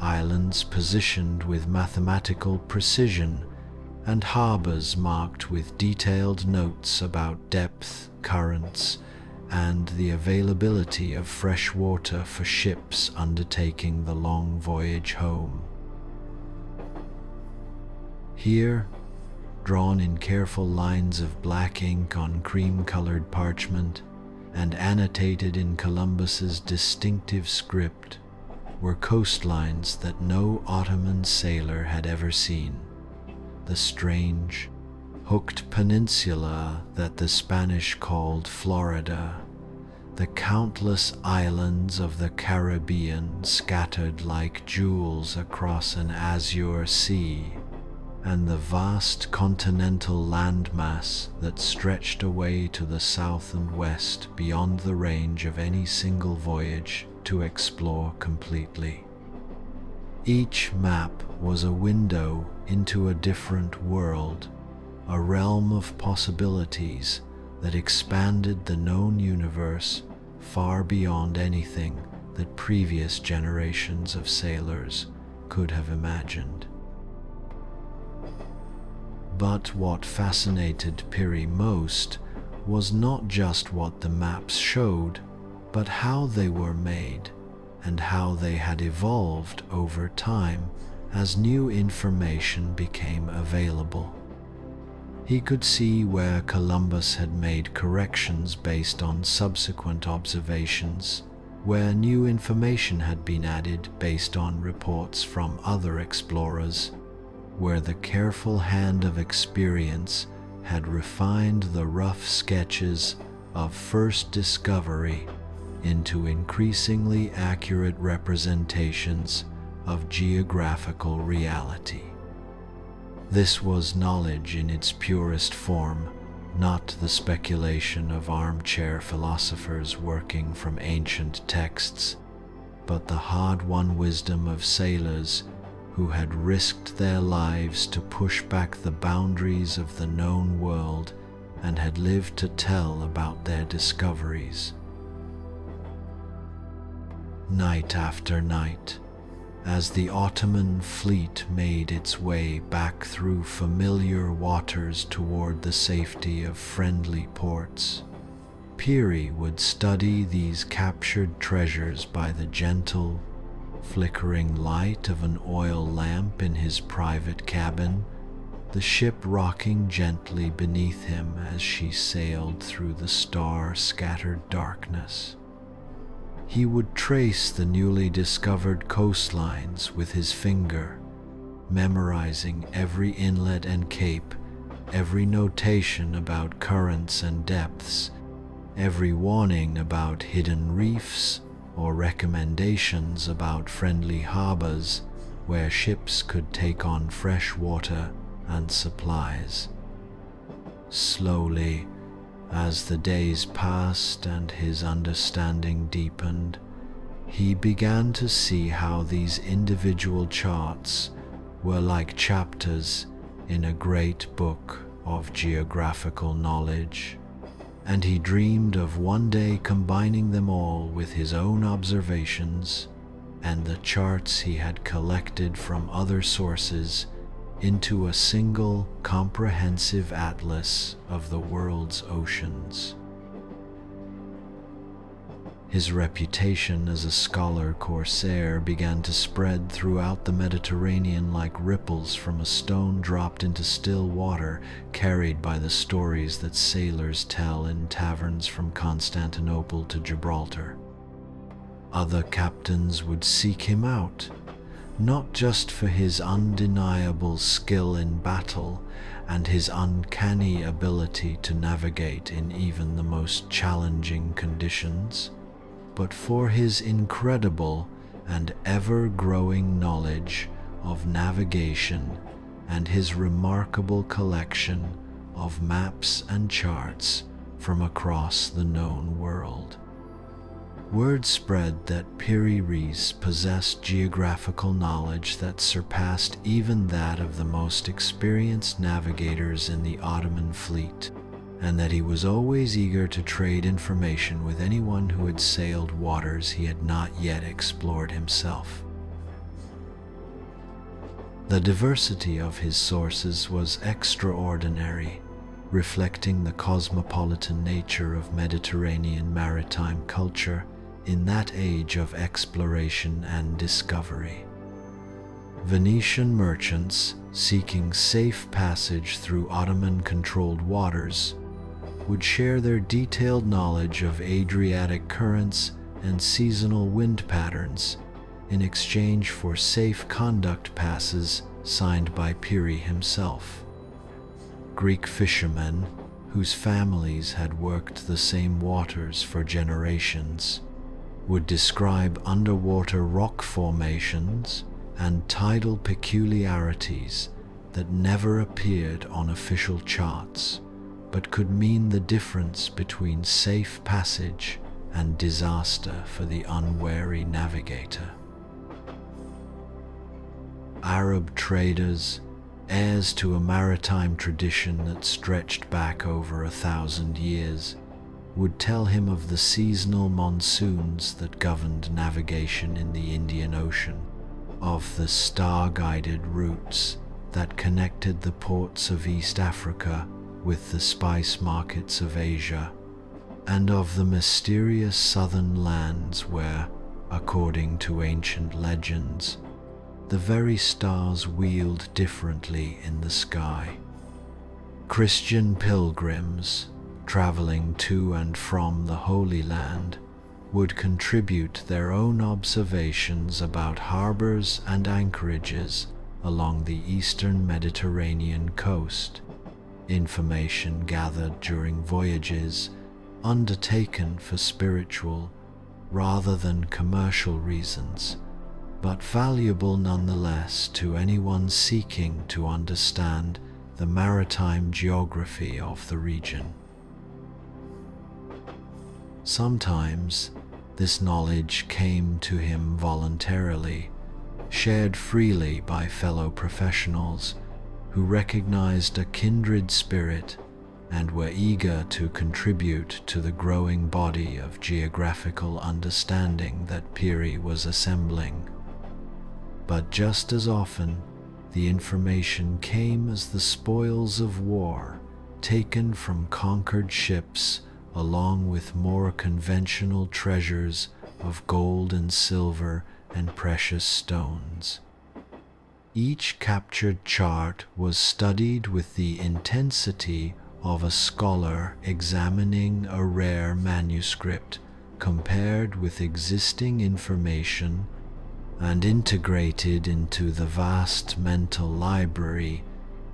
S1: islands positioned with mathematical precision, and harbors marked with detailed notes about depth, currents, and the availability of fresh water for ships undertaking the long voyage home. Here, drawn in careful lines of black ink on cream-colored parchment and annotated in Columbus's distinctive script, were coastlines that no Ottoman sailor had ever seen. The strange, hooked peninsula that the Spanish called Florida, the countless islands of the Caribbean scattered like jewels across an azure sea, and the vast continental landmass that stretched away to the south and west beyond the range of any single voyage to explore completely. Each map was a window into a different world, a realm of possibilities that expanded the known universe far beyond anything that previous generations of sailors could have imagined. But what fascinated Piri most was not just what the maps showed, but how they were made and how they had evolved over time as new information became available. He could see where Columbus had made corrections based on subsequent observations, where new information had been added based on reports from other explorers, where the careful hand of experience had refined the rough sketches of first discovery into increasingly accurate representations of geographical reality. This was knowledge in its purest form, not the speculation of armchair philosophers working from ancient texts, but the hard-won wisdom of sailors who had risked their lives to push back the boundaries of the known world and had lived to tell about their discoveries. Night after night, as the Ottoman fleet made its way back through familiar waters toward the safety of friendly ports, Piri would study these captured treasures by the gentle, flickering light of an oil lamp in his private cabin, the ship rocking gently beneath him as she sailed through the star-scattered darkness. He would trace the newly discovered coastlines with his finger, memorizing every inlet and cape, every notation about currents and depths, every warning about hidden reefs, or recommendations about friendly harbors where ships could take on fresh water and supplies. Slowly, as the days passed and his understanding deepened, he began to see how these individual charts were like chapters in a great book of geographical knowledge, and he dreamed of one day combining them all with his own observations and the charts he had collected from other sources into a single comprehensive atlas of the world's oceans. His reputation as a scholar Corsair began to spread throughout the Mediterranean like ripples from a stone dropped into still water, carried by the stories that sailors tell in taverns from Constantinople to Gibraltar. Other captains would seek him out, not just for his undeniable skill in battle and his uncanny ability to navigate in even the most challenging conditions, but for his incredible and ever-growing knowledge of navigation and his remarkable collection of maps and charts from across the known world. Word spread that Piri Reis possessed geographical knowledge that surpassed even that of the most experienced navigators in the Ottoman fleet, and that he was always eager to trade information with anyone who had sailed waters he had not yet explored himself. The diversity of his sources was extraordinary, reflecting the cosmopolitan nature of Mediterranean maritime culture in that age of exploration and discovery. Venetian merchants seeking safe passage through Ottoman-controlled waters would share their detailed knowledge of Adriatic currents and seasonal wind patterns in exchange for safe conduct passes signed by Piri himself. Greek fishermen, whose families had worked the same waters for generations, would describe underwater rock formations and tidal peculiarities that never appeared on official charts, but could mean the difference between safe passage and disaster for the unwary navigator. Arab traders, heirs to a maritime tradition that stretched back over 1,000 years, would tell him of the seasonal monsoons that governed navigation in the Indian Ocean, of the star-guided routes that connected the ports of East Africa with the spice markets of Asia, and of the mysterious southern lands where, according to ancient legends, the very stars wheeled differently in the sky. Christian pilgrims, traveling to and from the Holy Land, would contribute their own observations about harbors and anchorages along the eastern Mediterranean coast, information gathered during voyages undertaken for spiritual rather than commercial reasons, but valuable nonetheless to anyone seeking to understand the maritime geography of the region. Sometimes this knowledge came to him voluntarily, shared freely by fellow professionals who recognized a kindred spirit and were eager to contribute to the growing body of geographical understanding that Piri was assembling. But just as often, the information came as the spoils of war taken from conquered ships, along with more conventional treasures of gold and silver and precious stones. Each captured chart was studied with the intensity of a scholar examining a rare manuscript, compared with existing information and integrated into the vast mental library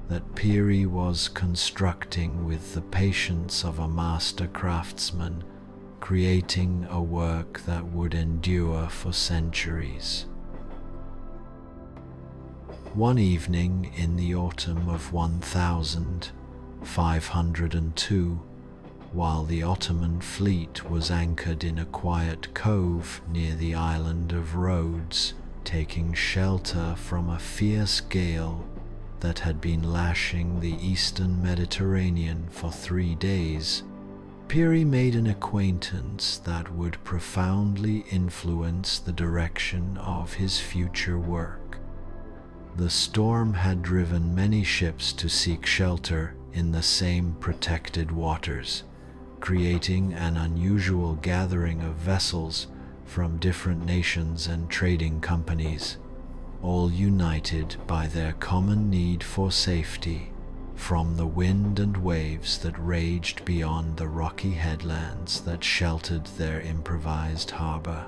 S1: that Piri was constructing with the patience of a master craftsman, creating a work that would endure for centuries. One evening in the autumn of 1502, while the Ottoman fleet was anchored in a quiet cove near the island of Rhodes, taking shelter from a fierce gale that had been lashing the eastern Mediterranean for 3 days, Piri made an acquaintance that would profoundly influence the direction of his future work. The storm had driven many ships to seek shelter in the same protected waters, creating an unusual gathering of vessels from different nations and trading companies, all united by their common need for safety from the wind and waves that raged beyond the rocky headlands that sheltered their improvised harbor.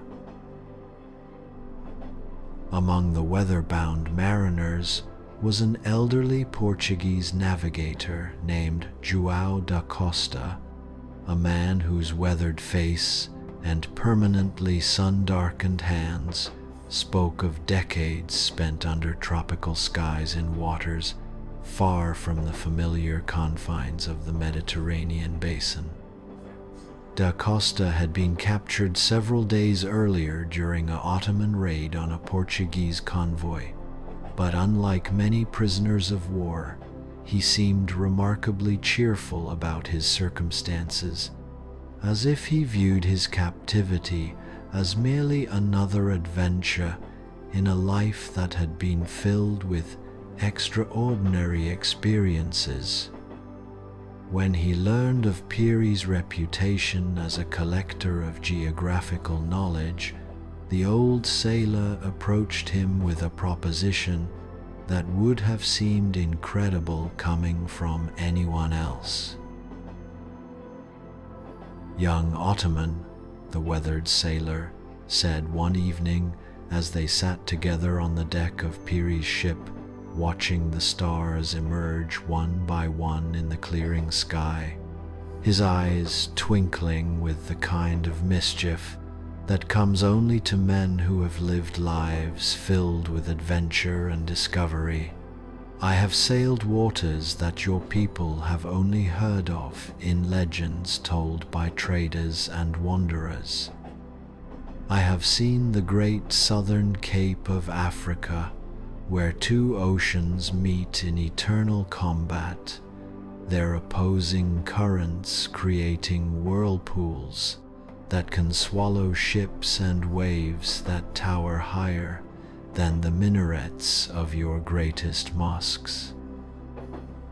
S1: Among the weather-bound mariners was an elderly Portuguese navigator named João da Costa, a man whose weathered face and permanently sun-darkened hands spoke of decades spent under tropical skies in waters far from the familiar confines of the Mediterranean basin. Da Costa had been captured several days earlier during an Ottoman raid on a Portuguese convoy, but unlike many prisoners of war, he seemed remarkably cheerful about his circumstances, as if he viewed his captivity as merely another adventure in a life that had been filled with extraordinary experiences. When he learned of Piri's reputation as a collector of geographical knowledge, the old sailor approached him with a proposition that would have seemed incredible coming from anyone else. Young Ottoman, the weathered sailor, said one evening as they sat together on the deck of Piri's ship, watching the stars emerge one by one in the clearing sky, his eyes twinkling with the kind of mischief that comes only to men who have lived lives filled with adventure and discovery. I have sailed waters that your people have only heard of in legends told by traders and wanderers. I have seen the great southern cape of Africa, where two oceans meet in eternal combat, their opposing currents creating whirlpools that can swallow ships and waves that tower higher than the minarets of your greatest mosques.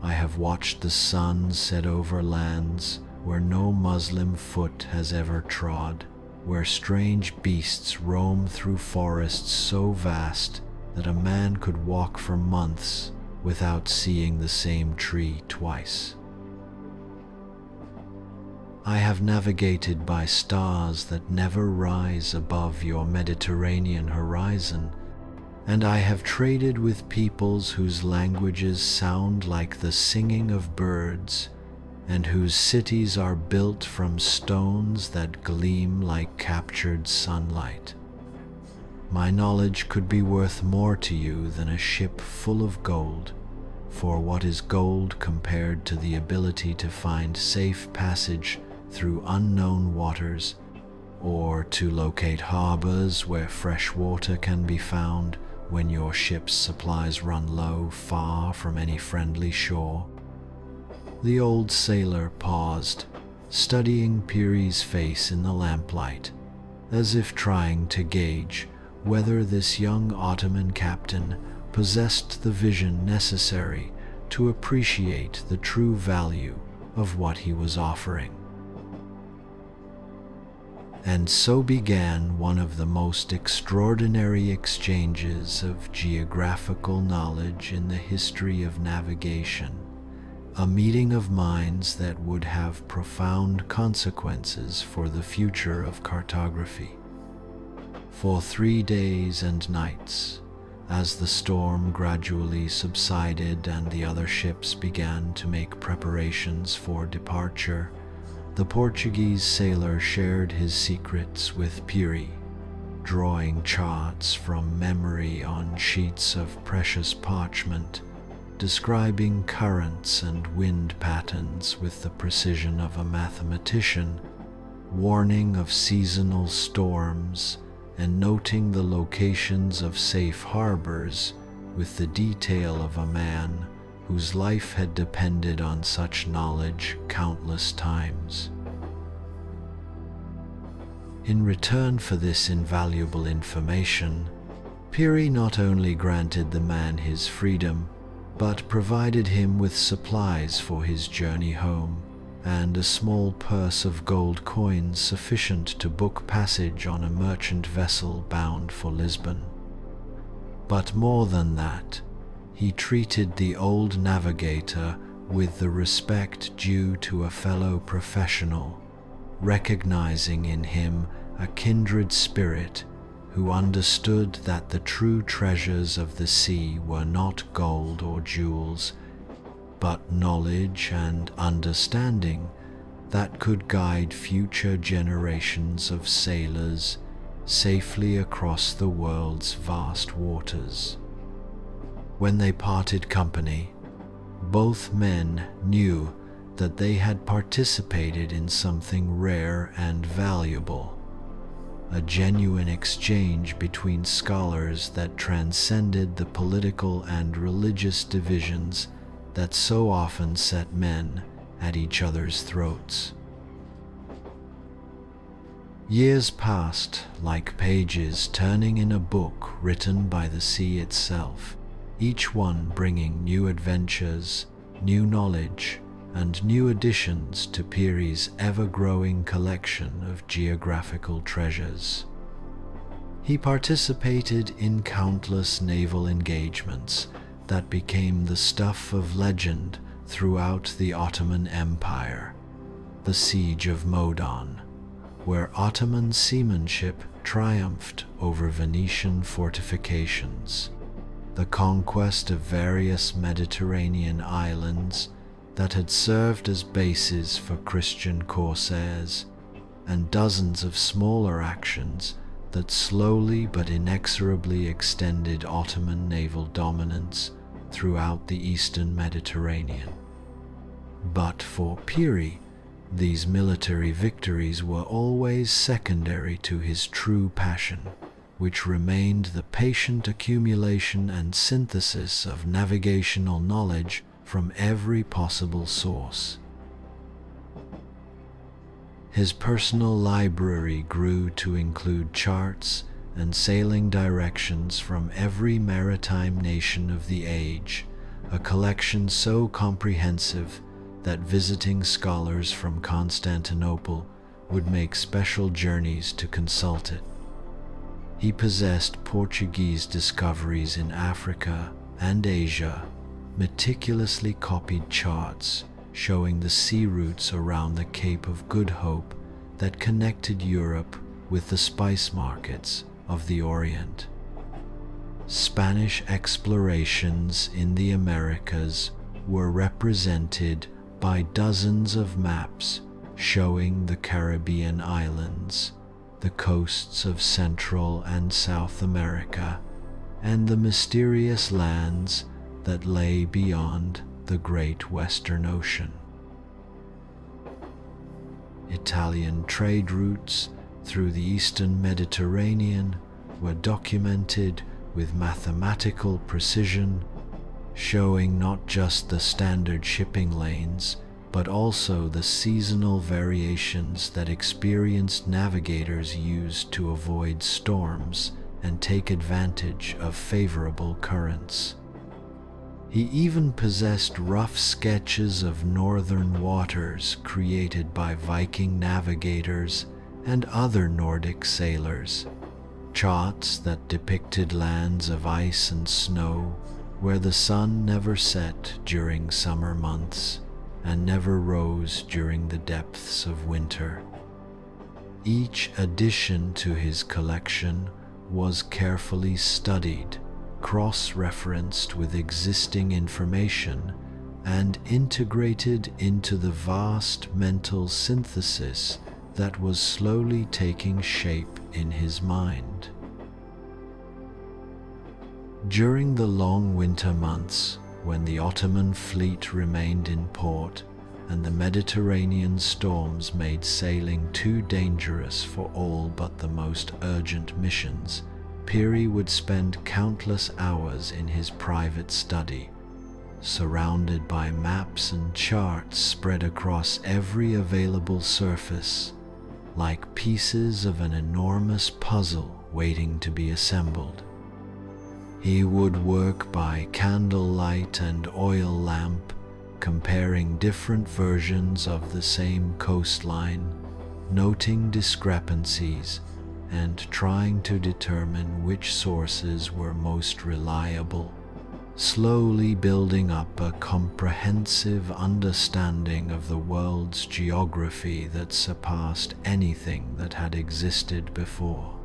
S1: I have watched the sun set over lands where no Muslim foot has ever trod, where strange beasts roam through forests so vast that a man could walk for months without seeing the same tree twice. I have navigated by stars that never rise above your Mediterranean horizon, and I have traded with peoples whose languages sound like the singing of birds, and whose cities are built from stones that gleam like captured sunlight. My knowledge could be worth more to you than a ship full of gold, for what is gold compared to the ability to find safe passage through unknown waters, or to locate harbors where fresh water can be found when your ship's supplies run low far from any friendly shore? The old sailor paused, studying Piri's face in the lamplight, as if trying to gauge whether this young Ottoman captain possessed the vision necessary to appreciate the true value of what he was offering. And so began one of the most extraordinary exchanges of geographical knowledge in the history of navigation, a meeting of minds that would have profound consequences for the future of cartography. For 3 days and nights, as the storm gradually subsided and the other ships began to make preparations for departure, the Portuguese sailor shared his secrets with Piri, drawing charts from memory on sheets of precious parchment, describing currents and wind patterns with the precision of a mathematician, warning of seasonal storms, and noting the locations of safe harbors with the detail of a man whose life had depended on such knowledge countless times. In return for this invaluable information, Piri not only granted the man his freedom, but provided him with supplies for his journey home, and a small purse of gold coins sufficient to book passage on a merchant vessel bound for Lisbon. But more than that, he treated the old navigator with the respect due to a fellow professional, recognizing in him a kindred spirit who understood that the true treasures of the sea were not gold or jewels, but knowledge and understanding that could guide future generations of sailors safely across the world's vast waters. When they parted company, both men knew that they had participated in something rare and valuable, a genuine exchange between scholars that transcended the political and religious divisions that so often set men at each other's throats. Years passed like pages turning in a book written by the sea itself, each one bringing new adventures, new knowledge, and new additions to Piri's ever-growing collection of geographical treasures. He participated in countless naval engagements that became the stuff of legend throughout the Ottoman Empire. The Siege of Modon, where Ottoman seamanship triumphed over Venetian fortifications. The conquest of various Mediterranean islands that had served as bases for Christian corsairs, and dozens of smaller actions that slowly but inexorably extended Ottoman naval dominance throughout the eastern Mediterranean. But for Piri, these military victories were always secondary to his true passion, which remained the patient accumulation and synthesis of navigational knowledge from every possible source. His personal library grew to include charts and sailing directions from every maritime nation of the age, a collection so comprehensive that visiting scholars from Constantinople would make special journeys to consult it. He possessed Portuguese discoveries in Africa and Asia, meticulously copied charts showing the sea routes around the Cape of Good Hope that connected Europe with the spice markets of the Orient. Spanish explorations in the Americas were represented by dozens of maps showing the Caribbean islands, the coasts of Central and South America, and the mysterious lands that lay beyond the Great Western Ocean. Italian trade routes through the eastern Mediterranean were documented with mathematical precision, showing not just the standard shipping lanes, but also the seasonal variations that experienced navigators used to avoid storms and take advantage of favorable currents. He even possessed rough sketches of northern waters created by Viking navigators and other Nordic sailors, charts that depicted lands of ice and snow where the sun never set during summer months and never rose during the depths of winter. Each addition to his collection was carefully studied, cross-referenced with existing information, and integrated into the vast mental synthesis that was slowly taking shape in his mind. During the long winter months, when the Ottoman fleet remained in port and the Mediterranean storms made sailing too dangerous for all but the most urgent missions, Piri would spend countless hours in his private study, surrounded by maps and charts spread across every available surface, like pieces of an enormous puzzle waiting to be assembled. He would work by candlelight and oil lamp, comparing different versions of the same coastline, noting discrepancies, and trying to determine which sources were most reliable, slowly building up a comprehensive understanding of the world's geography that surpassed anything that had existed before.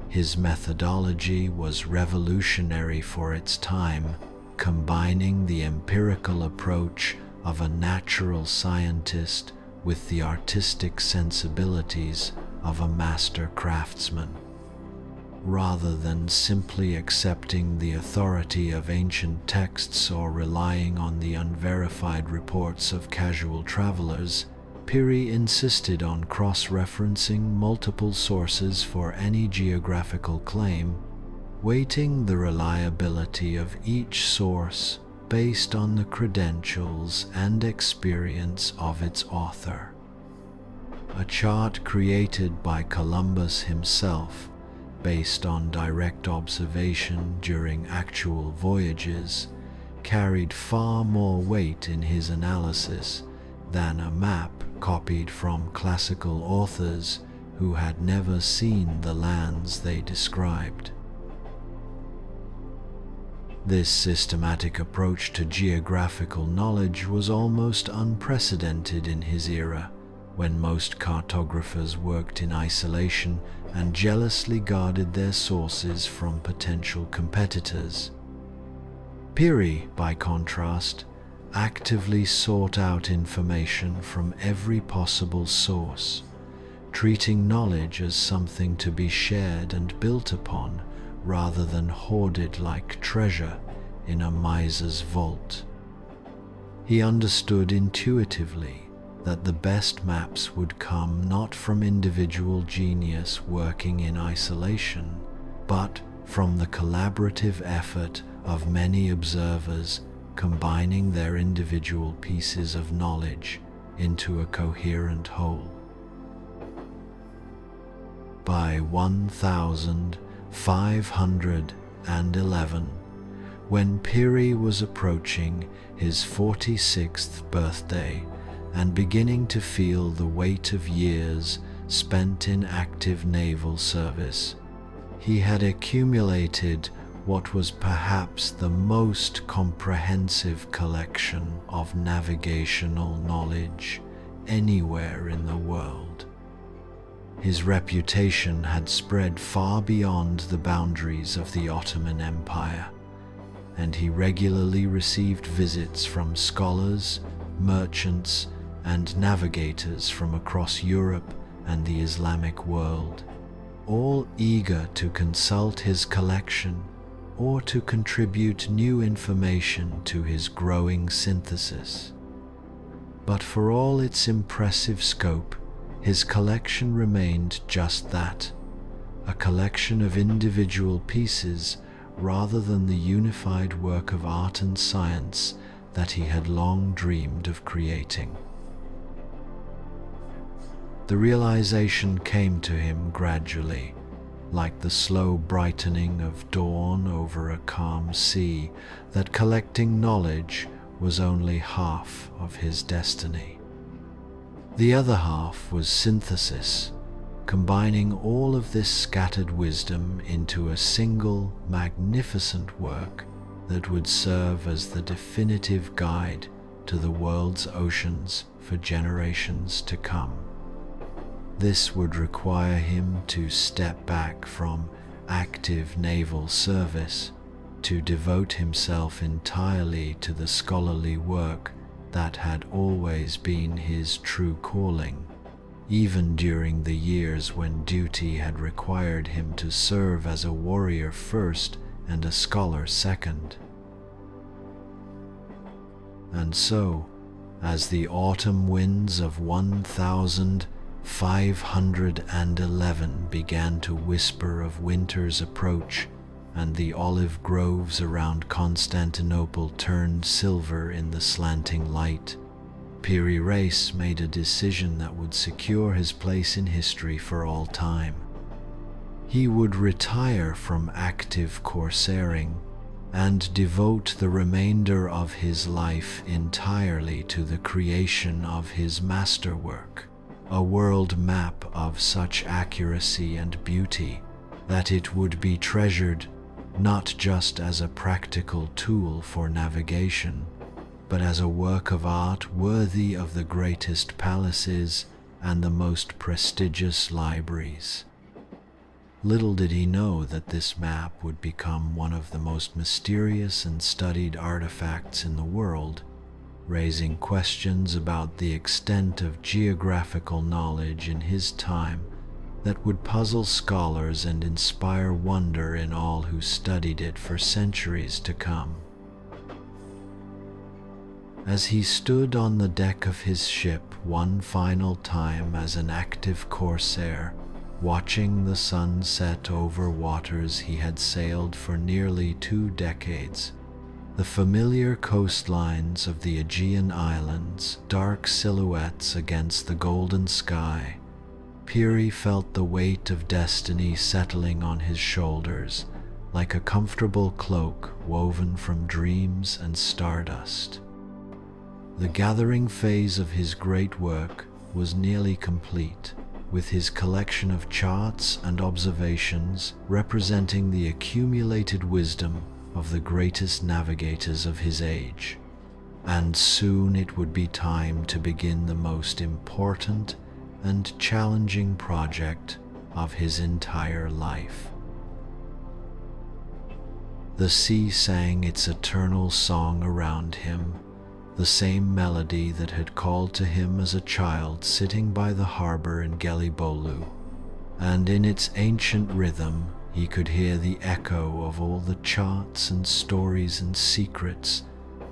S1: His methodology was revolutionary for its time, combining the empirical approach of a natural scientist with the artistic sensibilities of a master craftsman. Rather than simply accepting the authority of ancient texts or relying on the unverified reports of casual travelers, Piri insisted on cross-referencing multiple sources for any geographical claim, weighting the reliability of each source based on the credentials and experience of its author. A chart created by Columbus himself, based on direct observation during actual voyages, carried far more weight in his analysis than a map copied from classical authors who had never seen the lands they described. This systematic approach to geographical knowledge was almost unprecedented in his era, when most cartographers worked in isolation and jealously guarded their sources from potential competitors. Piri, by contrast, actively sought out information from every possible source, treating knowledge as something to be shared and built upon rather than hoarded like treasure in a miser's vault. He understood intuitively that the best maps would come not from individual genius working in isolation, but from the collaborative effort of many observers combining their individual pieces of knowledge into a coherent whole. By 1511, when Piri was approaching his 46th birthday and beginning to feel the weight of years spent in active naval service, he had accumulated what was perhaps the most comprehensive collection of navigational knowledge anywhere in the world. His reputation had spread far beyond the boundaries of the Ottoman Empire, and he regularly received visits from scholars, merchants, and navigators from across Europe and the Islamic world, all eager to consult his collection or to contribute new information to his growing synthesis. But for all its impressive scope, his collection remained just that, a collection of individual pieces rather than the unified work of art and science that he had long dreamed of creating. The realization came to him gradually, like the slow brightening of dawn over a calm sea, that collecting knowledge was only half of his destiny. The other half was synthesis, combining all of this scattered wisdom into a single, magnificent work that would serve as the definitive guide to the world's oceans for generations to come. This would require him to step back from active naval service to devote himself entirely to the scholarly work that had always been his true calling, even during the years when duty had required him to serve as a warrior first and a scholar second. And so, as the autumn winds of 1511 began to whisper of winter's approach, and the olive groves around Constantinople turned silver in the slanting light, Piri Reis made a decision that would secure his place in history for all time. He would retire from active corsairing and devote the remainder of his life entirely to the creation of his masterwork, a world map of such accuracy and beauty that it would be treasured not just as a practical tool for navigation, but as a work of art worthy of the greatest palaces and the most prestigious libraries. Little did he know that this map would become one of the most mysterious and studied artifacts in the world, raising questions about the extent of geographical knowledge in his time that would puzzle scholars and inspire wonder in all who studied it for centuries to come. As he stood on the deck of his ship one final time as an active corsair, watching the sun set over waters he had sailed for nearly 2 decades. The familiar coastlines of the Aegean Islands, dark silhouettes against the golden sky. Piri felt the weight of destiny settling on his shoulders, like a comfortable cloak woven from dreams and stardust. The gathering phase of his great work was nearly complete, with his collection of charts and observations representing the accumulated wisdom of the greatest navigators of his age. And soon it would be time to begin the most important and challenging project of his entire life. The sea sang its eternal song around him, the same melody that had called to him as a child sitting by the harbor in Gelibolu, and in its ancient rhythm he could hear the echo of all the charts and stories and secrets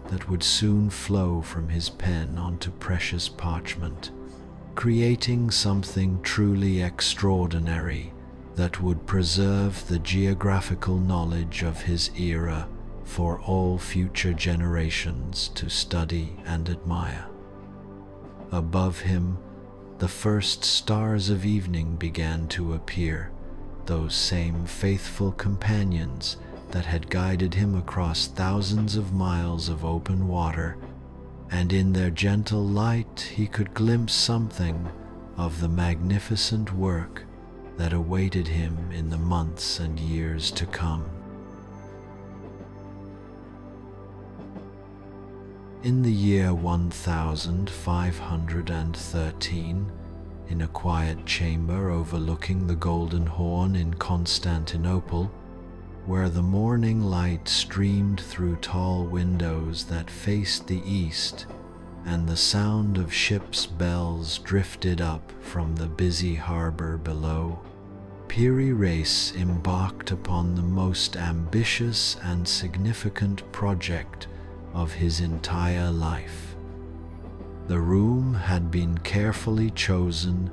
S1: that would soon flow from his pen onto precious parchment, creating something truly extraordinary that would preserve the geographical knowledge of his era for all future generations to study and admire. Above him, the first stars of evening began to appear, those same faithful companions that had guided him across thousands of miles of open water, and in their gentle light he could glimpse something of the magnificent work that awaited him in the months and years to come. In the year 1513, in a quiet chamber overlooking the Golden Horn in Constantinople, where the morning light streamed through tall windows that faced the east, and the sound of ships' bells drifted up from the busy harbor below, Piri Reis embarked upon the most ambitious and significant project of his entire life. The room had been carefully chosen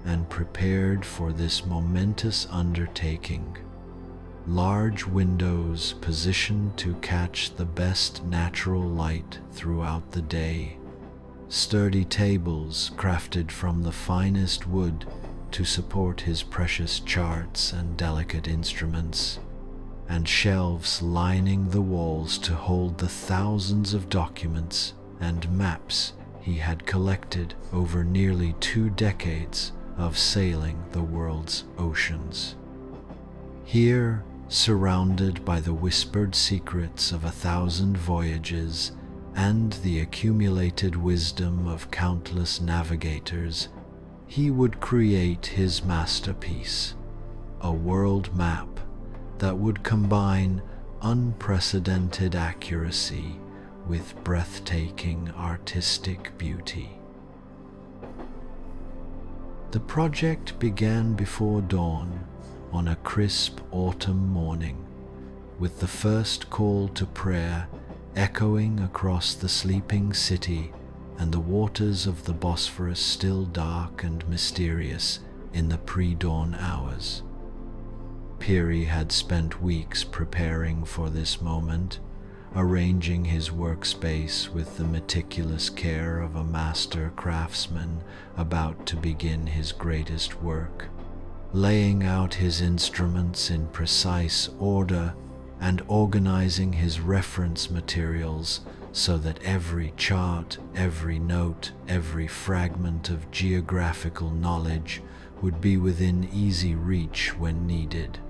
S1: and prepared for this momentous undertaking. Large windows positioned to catch the best natural light throughout the day, sturdy tables crafted from the finest wood to support his precious charts and delicate instruments, and shelves lining the walls to hold the thousands of documents and maps he had collected over nearly 2 decades of sailing the world's oceans. Here, surrounded by the whispered secrets of 1,000 voyages and the accumulated wisdom of countless navigators, he would create his masterpiece, a world map that would combine unprecedented accuracy with breathtaking artistic beauty. The project began before dawn on a crisp autumn morning, with the first call to prayer echoing across the sleeping city and the waters of the Bosphorus still dark and mysterious in the pre-dawn hours. Piri had spent weeks preparing for this moment, arranging his workspace with the meticulous care of a master craftsman about to begin his greatest work, laying out his instruments in precise order and organizing his reference materials so that every chart, every note, every fragment of geographical knowledge would be within easy reach when needed.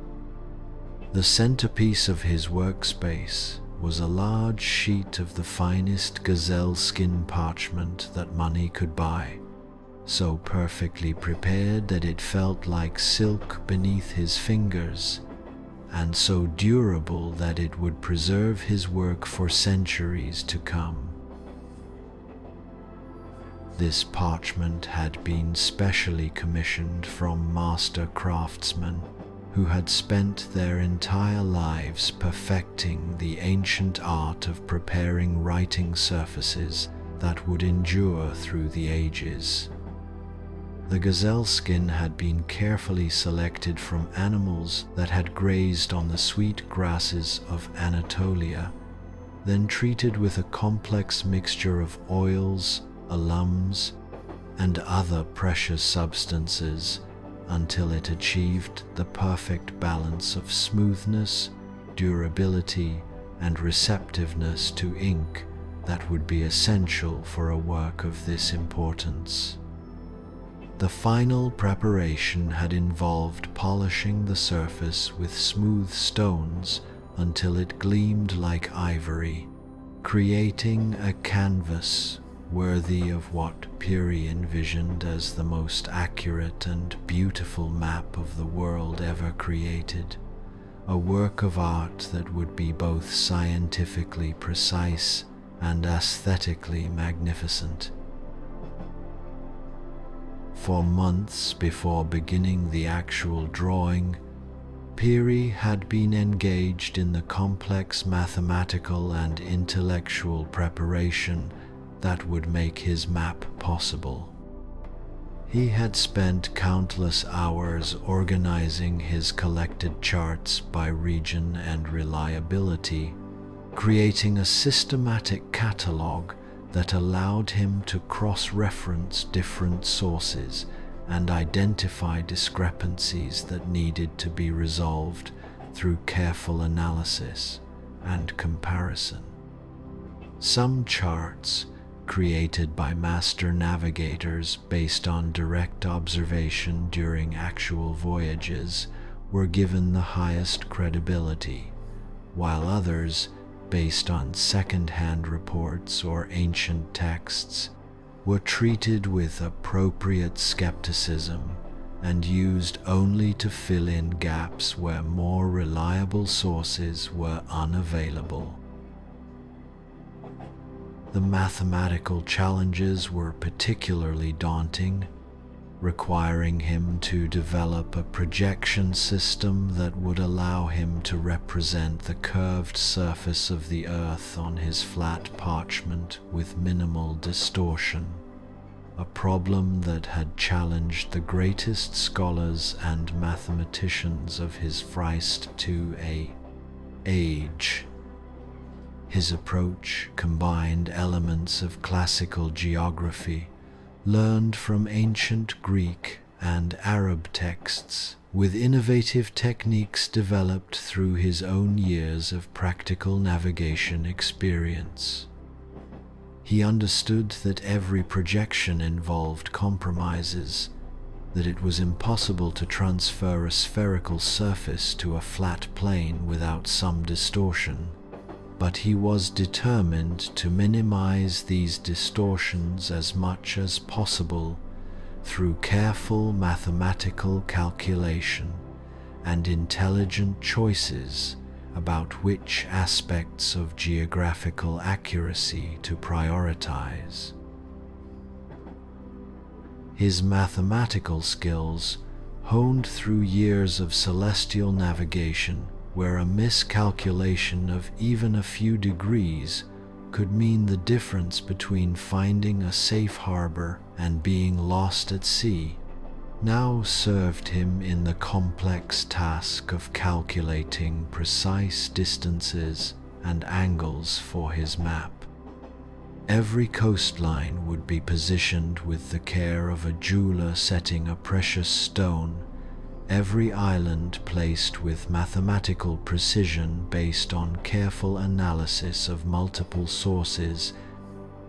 S1: The centerpiece of his workspace was a large sheet of the finest gazelle skin parchment that money could buy, so perfectly prepared that it felt like silk beneath his fingers, and so durable that it would preserve his work for centuries to come. This parchment had been specially commissioned from master craftsmen who had spent their entire lives perfecting the ancient art of preparing writing surfaces that would endure through the ages. The gazelle skin had been carefully selected from animals that had grazed on the sweet grasses of Anatolia, then treated with a complex mixture of oils, alums, and other precious substances until it achieved the perfect balance of smoothness, durability, and receptiveness to ink that would be essential for a work of this importance. The final preparation had involved polishing the surface with smooth stones until it gleamed like ivory, creating a canvas worthy of what Piri envisioned as the most accurate and beautiful map of the world ever created, a work of art that would be both scientifically precise and aesthetically magnificent. For months before beginning the actual drawing, Piri had been engaged in the complex mathematical and intellectual preparation that would make his map possible. He had spent countless hours organizing his collected charts by region and reliability, creating a systematic catalog that allowed him to cross-reference different sources and identify discrepancies that needed to be resolved through careful analysis and comparison. Some charts, created by master navigators based on direct observation during actual voyages, were given the highest credibility, while others, based on second-hand reports or ancient texts, were treated with appropriate skepticism and used only to fill in gaps where more reliable sources were unavailable. The mathematical challenges were particularly daunting, requiring him to develop a projection system that would allow him to represent the curved surface of the Earth on his flat parchment with minimal distortion, a problem that had challenged the greatest scholars and mathematicians of his Freist to an age. His approach combined elements of classical geography learned from ancient Greek and Arab texts, with innovative techniques developed through his own years of practical navigation experience. He understood that every projection involved compromises, that it was impossible to transfer a spherical surface to a flat plane without some distortion, but he was determined to minimize these distortions as much as possible through careful mathematical calculation and intelligent choices about which aspects of geographical accuracy to prioritize. His mathematical skills, honed through years of celestial navigation, where a miscalculation of even a few degrees could mean the difference between finding a safe harbor and being lost at sea, now served him in the complex task of calculating precise distances and angles for his map. Every coastline would be positioned with the care of a jeweler setting a precious stone, every island placed with mathematical precision based on careful analysis of multiple sources,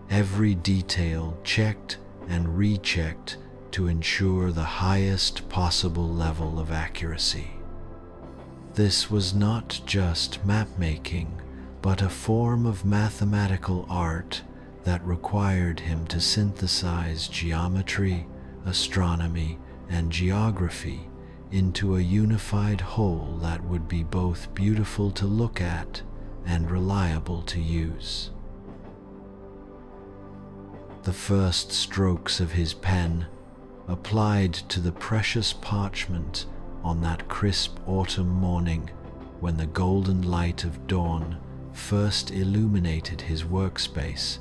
S1: every detail checked and rechecked to ensure the highest possible level of accuracy. This was not just map-making, but a form of mathematical art that required him to synthesize geometry, astronomy, and geography into a unified whole that would be both beautiful to look at and reliable to use. The first strokes of his pen, applied to the precious parchment on that crisp autumn morning when the golden light of dawn first illuminated his workspace,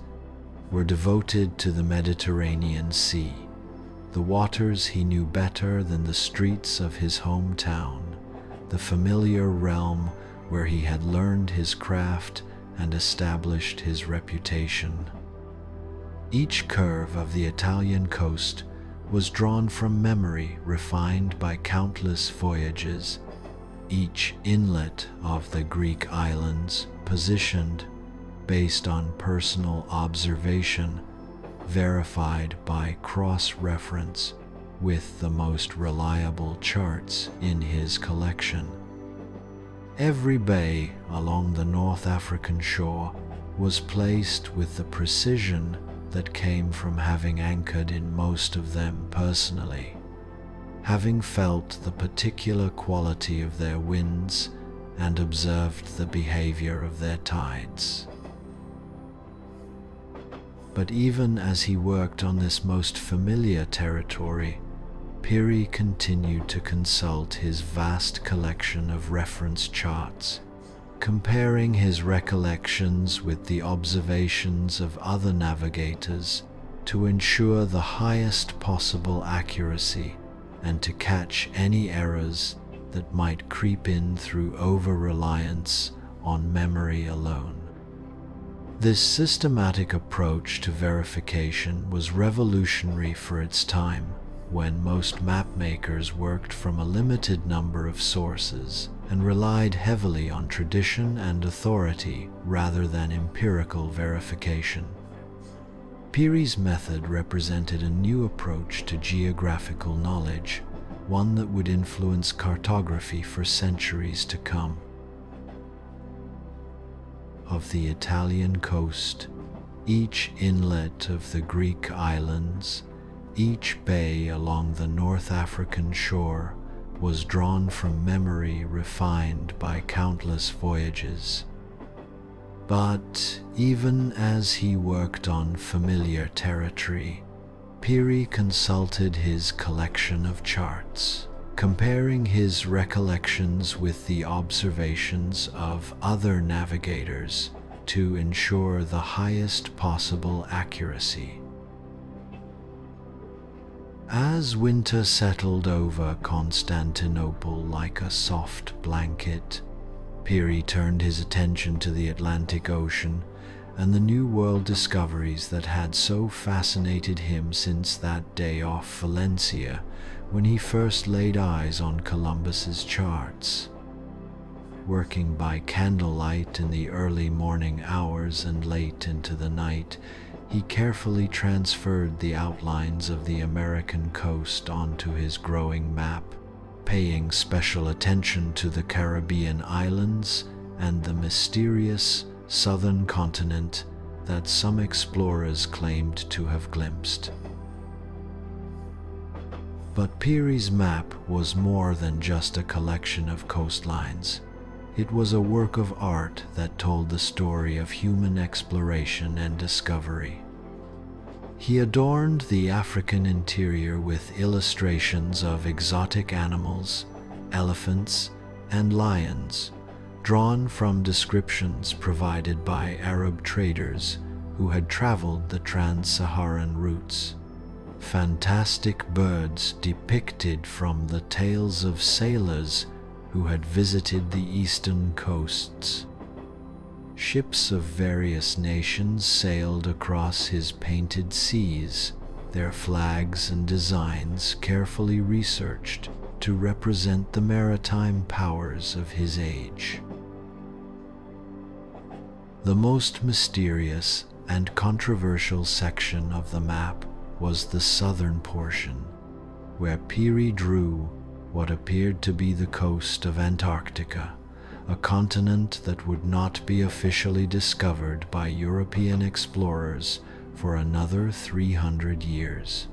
S1: were devoted to the Mediterranean Sea, the waters he knew better than the streets of his hometown, the familiar realm where he had learned his craft and established his reputation. Each curve of the Italian coast was drawn from memory refined by countless voyages, each inlet of the Greek islands positioned based on personal observation, verified by cross-reference with the most reliable charts in his collection. Every bay along the North African shore was placed with the precision that came from having anchored in most of them personally, having felt the particular quality of their winds and observed the behavior of their tides. But even as he worked on this most familiar territory, Piri continued to consult his vast collection of reference charts, comparing his recollections with the observations of other navigators to ensure the highest possible accuracy and to catch any errors that might creep in through over-reliance on memory alone. This systematic approach to verification was revolutionary for its time, when most mapmakers worked from a limited number of sources and relied heavily on tradition and authority rather than empirical verification. Piri's method represented a new approach to geographical knowledge, one that would influence cartography for centuries to come. Of the Italian coast, each inlet of the Greek islands, each bay along the North African shore was drawn from memory refined by countless voyages. But even as he worked on familiar territory, Piri consulted his collection of charts, comparing his recollections with the observations of other navigators to ensure the highest possible accuracy. As winter settled over Constantinople like a soft blanket, Piri turned his attention to the Atlantic Ocean and the New World discoveries that had so fascinated him since that day off Valencia when he first laid eyes on Columbus's charts. Working by candlelight in the early morning hours and late into the night, he carefully transferred the outlines of the American coast onto his growing map, paying special attention to the Caribbean islands and the mysterious southern continent that some explorers claimed to have glimpsed. But Piri's map was more than just a collection of coastlines. It was a work of art that told the story of human exploration and discovery. He adorned the African interior with illustrations of exotic animals, elephants, and lions, drawn from descriptions provided by Arab traders who had traveled the trans-Saharan routes. Fantastic birds depicted from the tales of sailors who had visited the eastern coasts. Ships of various nations sailed across his painted seas, their flags and designs carefully researched to represent the maritime powers of his age. The most mysterious and controversial section of the map was the southern portion, where Piri drew what appeared to be the coast of Antarctica, a continent that would not be officially discovered by European explorers for another 300 years.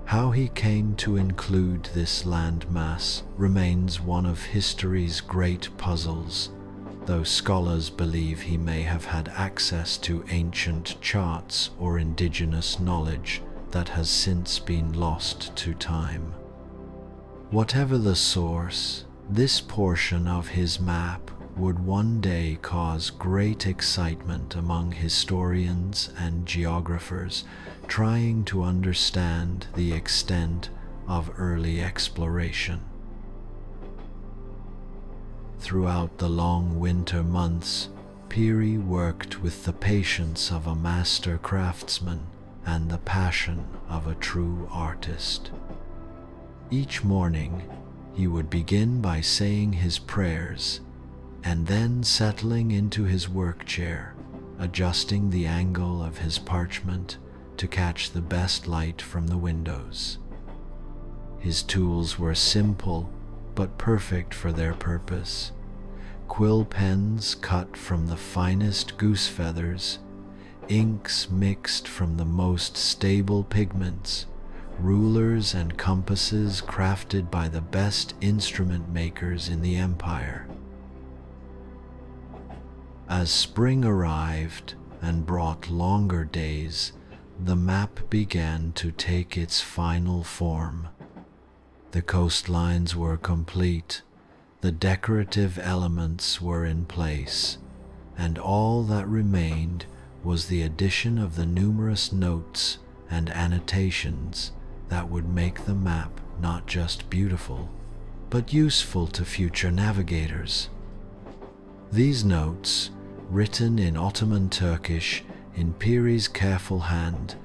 S1: How he came to include this landmass remains one of history's great puzzles, though scholars believe he may have had access to ancient charts or indigenous knowledge that has since been lost to time. Whatever the source, this portion of his map would one day cause great excitement among historians and geographers trying to understand the extent of early exploration. Throughout the long winter months, Piri worked with the patience of a master craftsman and the passion of a true artist. Each morning, he would begin by saying his prayers and then settling into his work chair, adjusting the angle of his parchment to catch the best light from the windows. His tools were simple but perfect for their purpose. Quill pens cut from the finest goose feathers, inks mixed from the most stable pigments, rulers and compasses crafted by the best instrument makers in the empire. As spring arrived and brought longer days, the map began to take its final form. The coastlines were complete, the decorative elements were in place, and all that remained was the addition of the numerous notes and annotations that would make the map not just beautiful, but useful to future navigators. These notes, written in Ottoman Turkish in Piri's careful hand,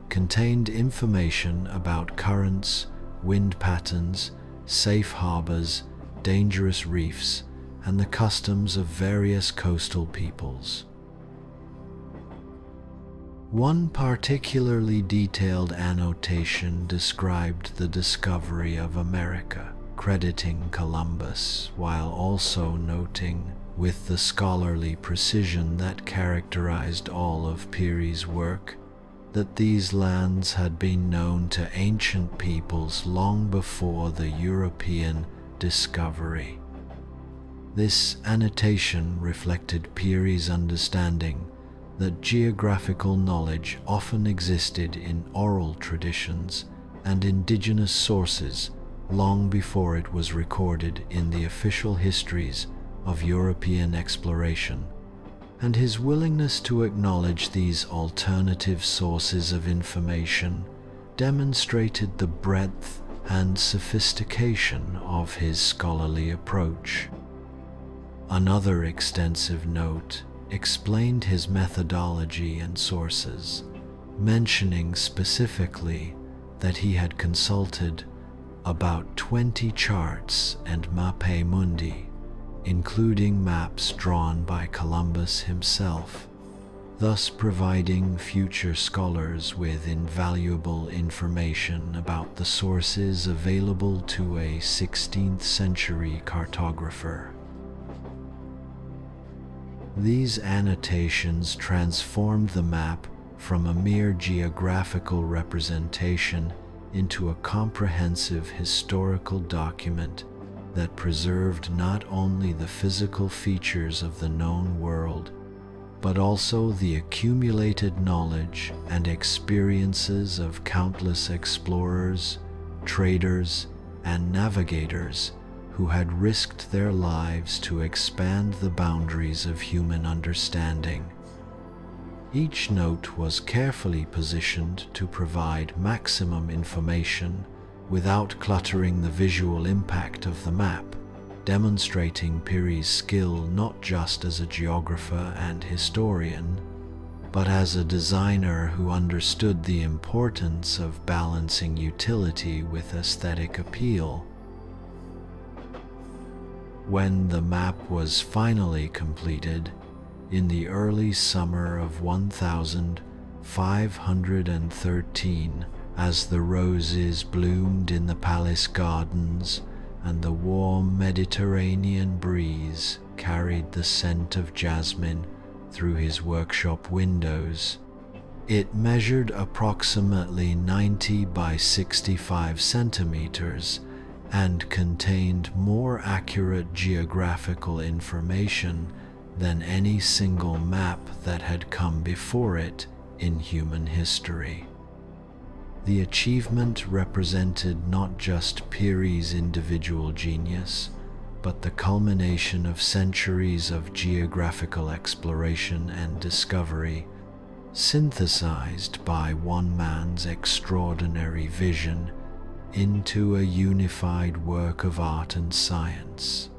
S1: contained information about currents, wind patterns, safe harbors, dangerous reefs, and the customs of various coastal peoples. One particularly detailed annotation described the discovery of America, crediting Columbus, while also noting, with the scholarly precision that characterized all of Piri's work, that these lands had been known to ancient peoples long before the European discovery. This annotation reflected Piri's understanding that geographical knowledge often existed in oral traditions and indigenous sources long before it was recorded in the official histories of European exploration, and his willingness to acknowledge these alternative sources of information demonstrated the breadth and sophistication of his scholarly approach. Another extensive note explained his methodology and sources, mentioning specifically that he had consulted about 20 charts and mappe mundi, including maps drawn by Columbus himself, thus providing future scholars with invaluable information about the sources available to a 16th century cartographer. These annotations transformed the map from a mere geographical representation into a comprehensive historical document that preserved not only the physical features of the known world, but also the accumulated knowledge and experiences of countless explorers, traders, and navigators who had risked their lives to expand the boundaries of human understanding. Each note was carefully positioned to provide maximum information without cluttering the visual impact of the map, demonstrating Piri's skill not just as a geographer and historian, but as a designer who understood the importance of balancing utility with aesthetic appeal. When the map was finally completed, in the early summer of 1513, as the roses bloomed in the palace gardens and the warm Mediterranean breeze carried the scent of jasmine through his workshop windows, it measured approximately 90 by 65 centimeters and contained more accurate geographical information than any single map that had come before it in human history. The achievement represented not just Piri's individual genius, but the culmination of centuries of geographical exploration and discovery, synthesized by one man's extraordinary vision into a unified work of art and science.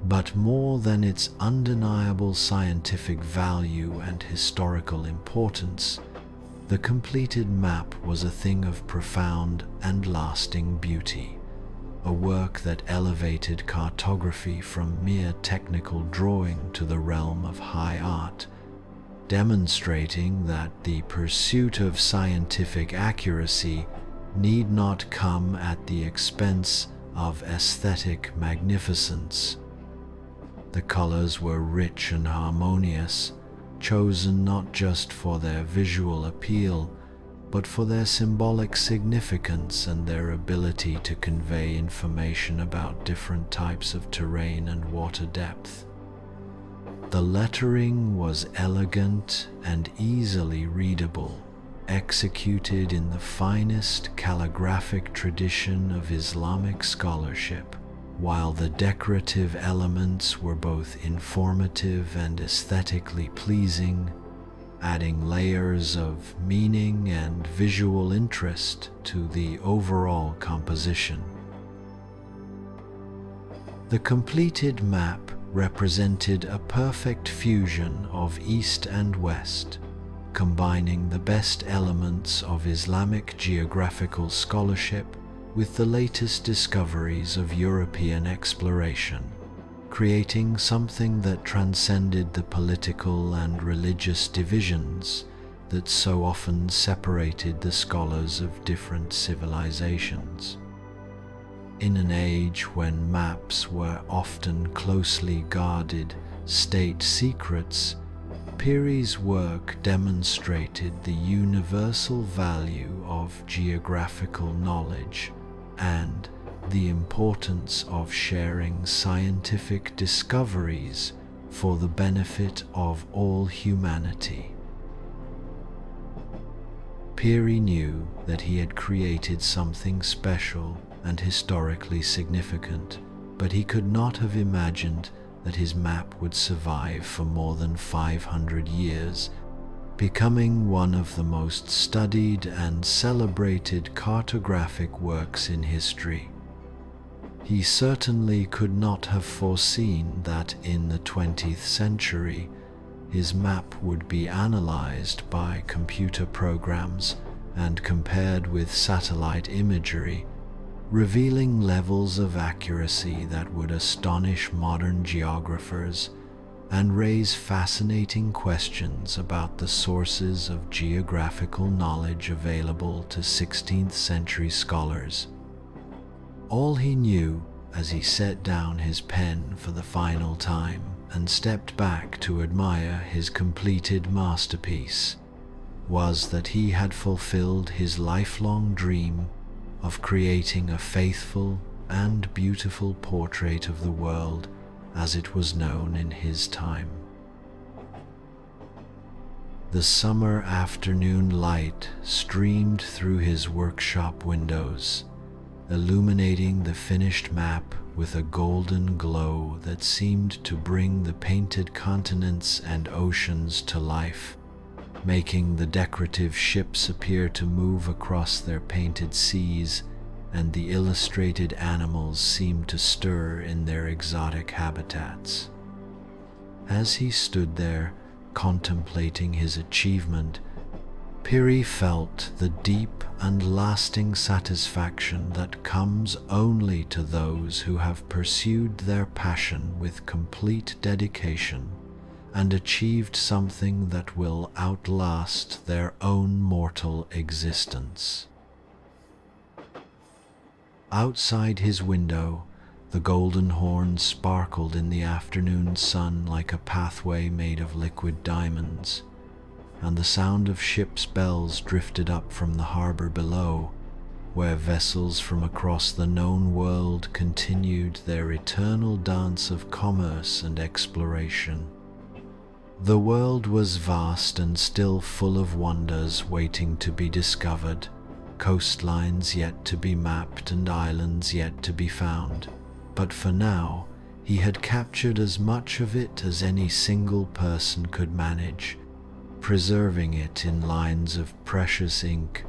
S1: But more than its undeniable scientific value and historical importance, the completed map was a thing of profound and lasting beauty, a work that elevated cartography from mere technical drawing to the realm of high art, demonstrating that the pursuit of scientific accuracy need not come at the expense of aesthetic magnificence. The colors were rich and harmonious, chosen not just for their visual appeal, but for their symbolic significance and their ability to convey information about different types of terrain and water depth. The lettering was elegant and easily readable, executed in the finest calligraphic tradition of Islamic scholarship, while the decorative elements were both informative and aesthetically pleasing, adding layers of meaning and visual interest to the overall composition. The completed map represented a perfect fusion of East and West, combining the best elements of Islamic geographical scholarship with the latest discoveries of European exploration, creating something that transcended the political and religious divisions that so often separated the scholars of different civilizations. In an age when maps were often closely guarded state secrets, Piri's work demonstrated the universal value of geographical knowledge and the importance of sharing scientific discoveries for the benefit of all humanity. Piri knew that he had created something special and historically significant, but he could not have imagined that his map would survive for more than 500 years, becoming one of the most studied and celebrated cartographic works in history. He certainly could not have foreseen that in the 20th century, his map would be analyzed by computer programs and compared with satellite imagery, revealing levels of accuracy that would astonish modern geographers and raise fascinating questions about the sources of geographical knowledge available to 16th century scholars. All he knew as he set down his pen for the final time and stepped back to admire his completed masterpiece was that he had fulfilled his lifelong dream of creating a faithful and beautiful portrait of the world as it was known in his time. The summer afternoon light streamed through his workshop windows, illuminating the finished map with a golden glow that seemed to bring the painted continents and oceans to life, making the decorative ships appear to move across their painted seas, and the illustrated animals seem to stir in their exotic habitats. As he stood there, contemplating his achievement, Piri felt the deep and lasting satisfaction that comes only to those who have pursued their passion with complete dedication and achieved something that will outlast their own mortal existence. Outside his window, the golden horn sparkled in the afternoon sun like a pathway made of liquid diamonds, and the sound of ships' bells drifted up from the harbor below, where vessels from across the known world continued their eternal dance of commerce and exploration. The world was vast and still full of wonders waiting to be discovered, coastlines yet to be mapped and islands yet to be found. But for now, he had captured as much of it as any single person could manage, preserving it in lines of precious ink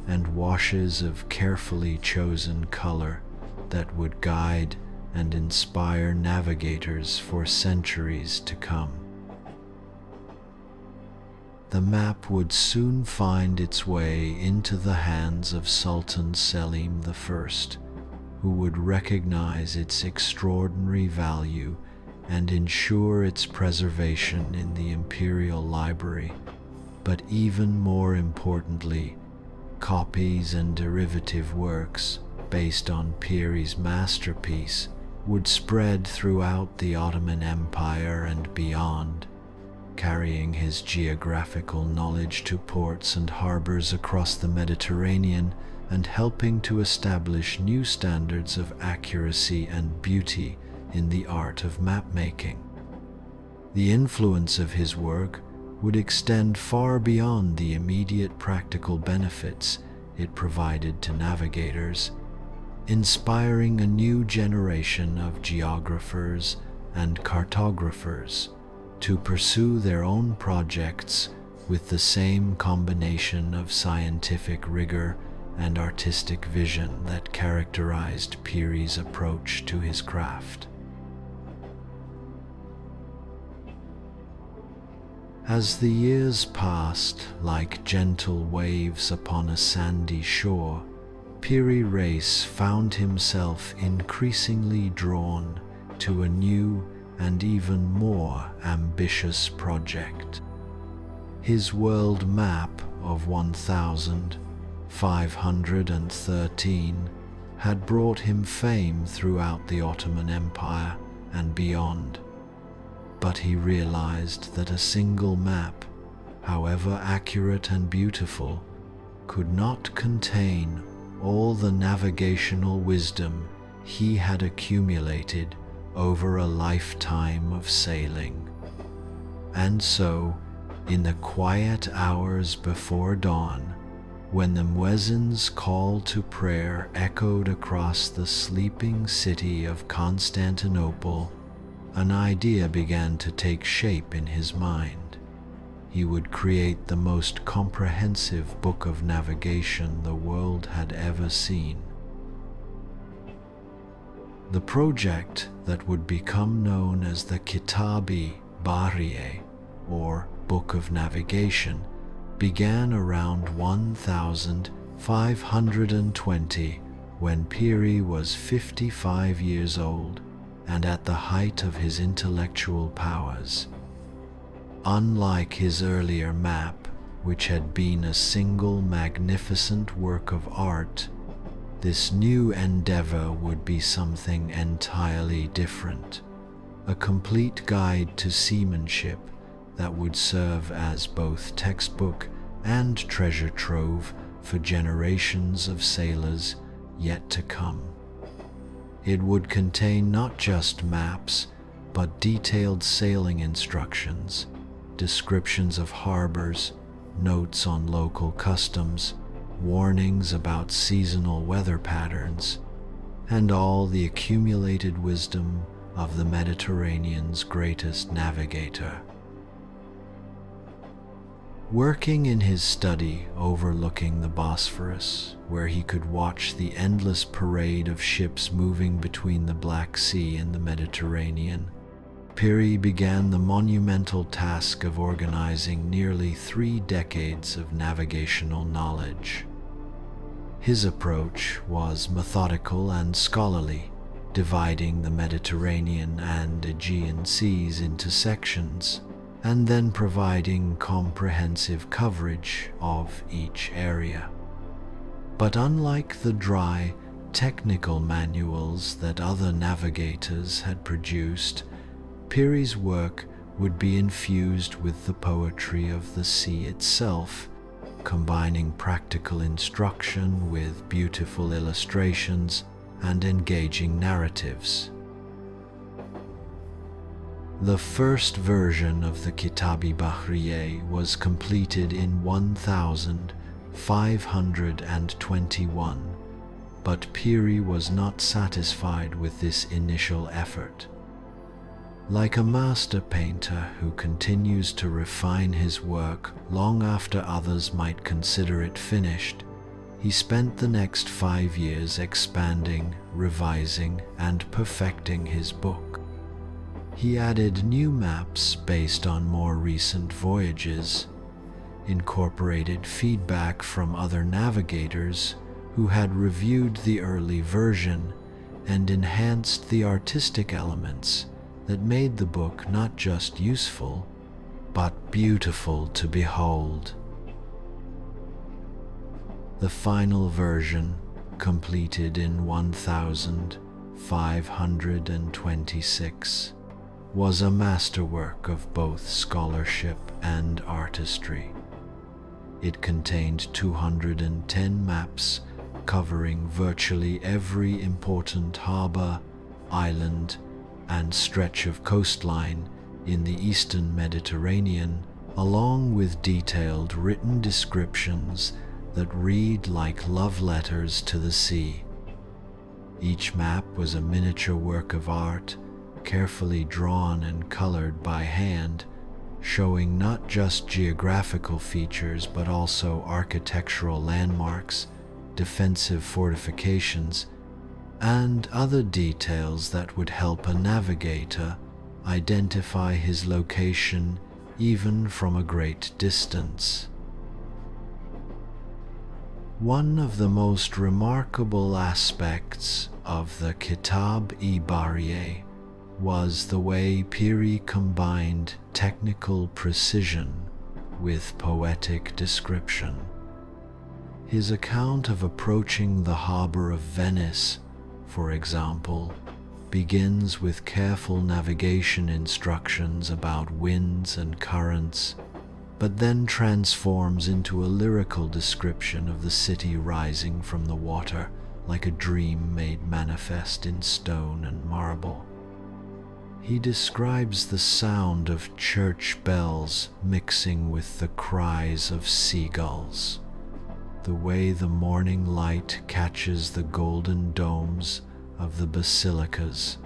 S1: and washes of carefully chosen color that would guide and inspire navigators for centuries to come. The map would soon find its way into the hands of Sultan Selim I, who would recognize its extraordinary value and ensure its preservation in the imperial library. But even more importantly, copies and derivative works based on Piri's masterpiece would spread throughout the Ottoman Empire and beyond, carrying his geographical knowledge to ports and harbors across the Mediterranean and helping to establish new standards of accuracy and beauty in the art of mapmaking. The influence of his work would extend far beyond the immediate practical benefits it provided to navigators, inspiring a new generation of geographers and cartographers to pursue their own projects with the same combination of scientific rigor and artistic vision that characterized Piri's approach to his craft. As the years passed like gentle waves upon a sandy shore, Piri Reis found himself increasingly drawn to a new and even more ambitious project. His world map of 1513 had brought him fame throughout the Ottoman Empire and beyond. But he realized that a single map, however accurate and beautiful, could not contain all the navigational wisdom he had accumulated over a lifetime of sailing. And so, in the quiet hours before dawn, when the muezzin's call to prayer echoed across the sleeping city of Constantinople, an idea began to take shape in his mind. He would create the most comprehensive book of navigation the world had ever seen. The project that would become known as the Kitab-i Bahriye, or Book of Navigation, began around 1520 when Piri was 55 years old and at the height of his intellectual powers. Unlike his earlier map, which had been a single magnificent work of art, this new endeavor would be something entirely different, a complete guide to seamanship that would serve as both textbook and treasure trove for generations of sailors yet to come. It would contain not just maps, but detailed sailing instructions, descriptions of harbors, notes on local customs, warnings about seasonal weather patterns, and all the accumulated wisdom of the Mediterranean's greatest navigator. Working in his study overlooking the Bosphorus, where he could watch the endless parade of ships moving between the Black Sea and the Mediterranean, Piri began the monumental task of organizing nearly 3 decades of navigational knowledge. His approach was methodical and scholarly, dividing the Mediterranean and Aegean seas into sections, and then providing comprehensive coverage of each area. But unlike the dry, technical manuals that other navigators had produced, Piri's work would be infused with the poetry of the sea itself, combining practical instruction with beautiful illustrations and engaging narratives. The first version of the Kitab-i Bahriye was completed in 1523 521, but Piri was not satisfied with this initial effort. Like a master painter who continues to refine his work long after others might consider it finished, he spent the next 5 years expanding, revising, and perfecting his book. He added new maps based on more recent voyages, incorporated feedback from other navigators who had reviewed the early version, and enhanced the artistic elements that made the book not just useful, but beautiful to behold. The final version, completed in 1526, was a masterwork of both scholarship and artistry. It contained 210 maps covering virtually every important harbor, island, and stretch of coastline in the eastern Mediterranean, along with detailed written descriptions that read like love letters to the sea. Each map was a miniature work of art, carefully drawn and colored by hand, showing not just geographical features but also architectural landmarks, defensive fortifications, and other details that would help a navigator identify his location even from a great distance. One of the most remarkable aspects of the Kitab-i Bahriye was the way Piri combined technical precision with poetic description. His account of approaching the harbor of Venice, for example, begins with careful navigation instructions about winds and currents, but then transforms into a lyrical description of the city rising from the water like a dream made manifest in stone and marble. He describes the sound of church bells mixing with the cries of seagulls, the way the morning light catches the golden domes of the basilicas,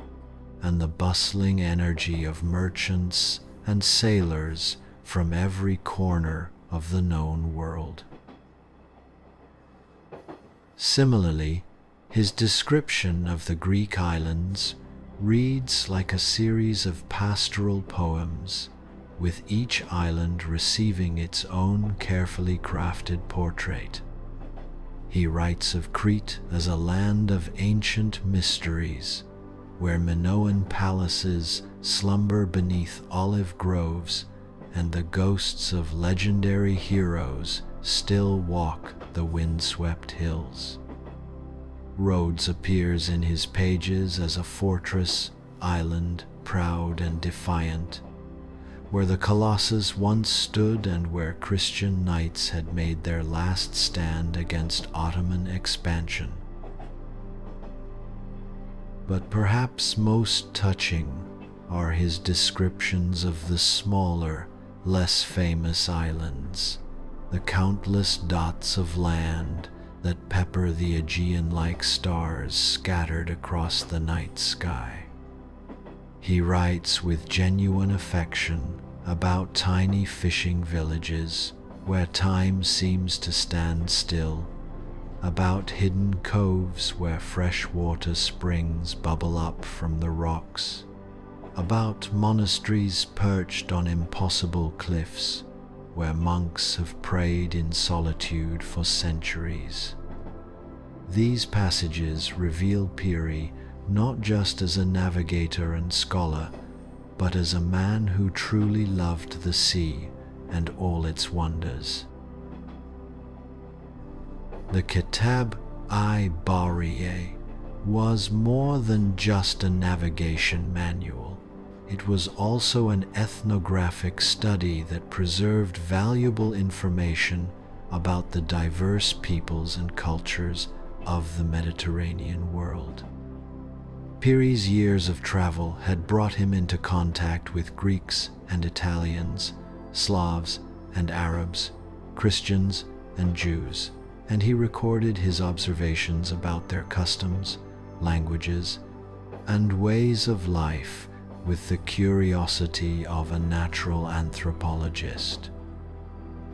S1: and the bustling energy of merchants and sailors from every corner of the known world. Similarly, his description of the Greek islands reads like a series of pastoral poems, with each island receiving its own carefully crafted portrait. He writes of Crete as a land of ancient mysteries, where Minoan palaces slumber beneath olive groves and the ghosts of legendary heroes still walk the windswept hills. Rhodes appears in his pages as a fortress island, proud and defiant, where the Colossus once stood and where Christian knights had made their last stand against Ottoman expansion. But perhaps most touching are his descriptions of the smaller, less famous islands, the countless dots of land that pepper the Aegean-like stars scattered across the night sky. He writes with genuine affection about tiny fishing villages where time seems to stand still, about hidden coves where freshwater springs bubble up from the rocks, about monasteries perched on impossible cliffs where monks have prayed in solitude for centuries. These passages reveal Piri not just as a navigator and scholar, but as a man who truly loved the sea and all its wonders. The Kitab-i Bahriye was more than just a navigation manual. It was also an ethnographic study that preserved valuable information about the diverse peoples and cultures of the Mediterranean world. Piri's years of travel had brought him into contact with Greeks and Italians, Slavs and Arabs, Christians and Jews, and he recorded his observations about their customs, languages, and ways of life with the curiosity of a natural anthropologist.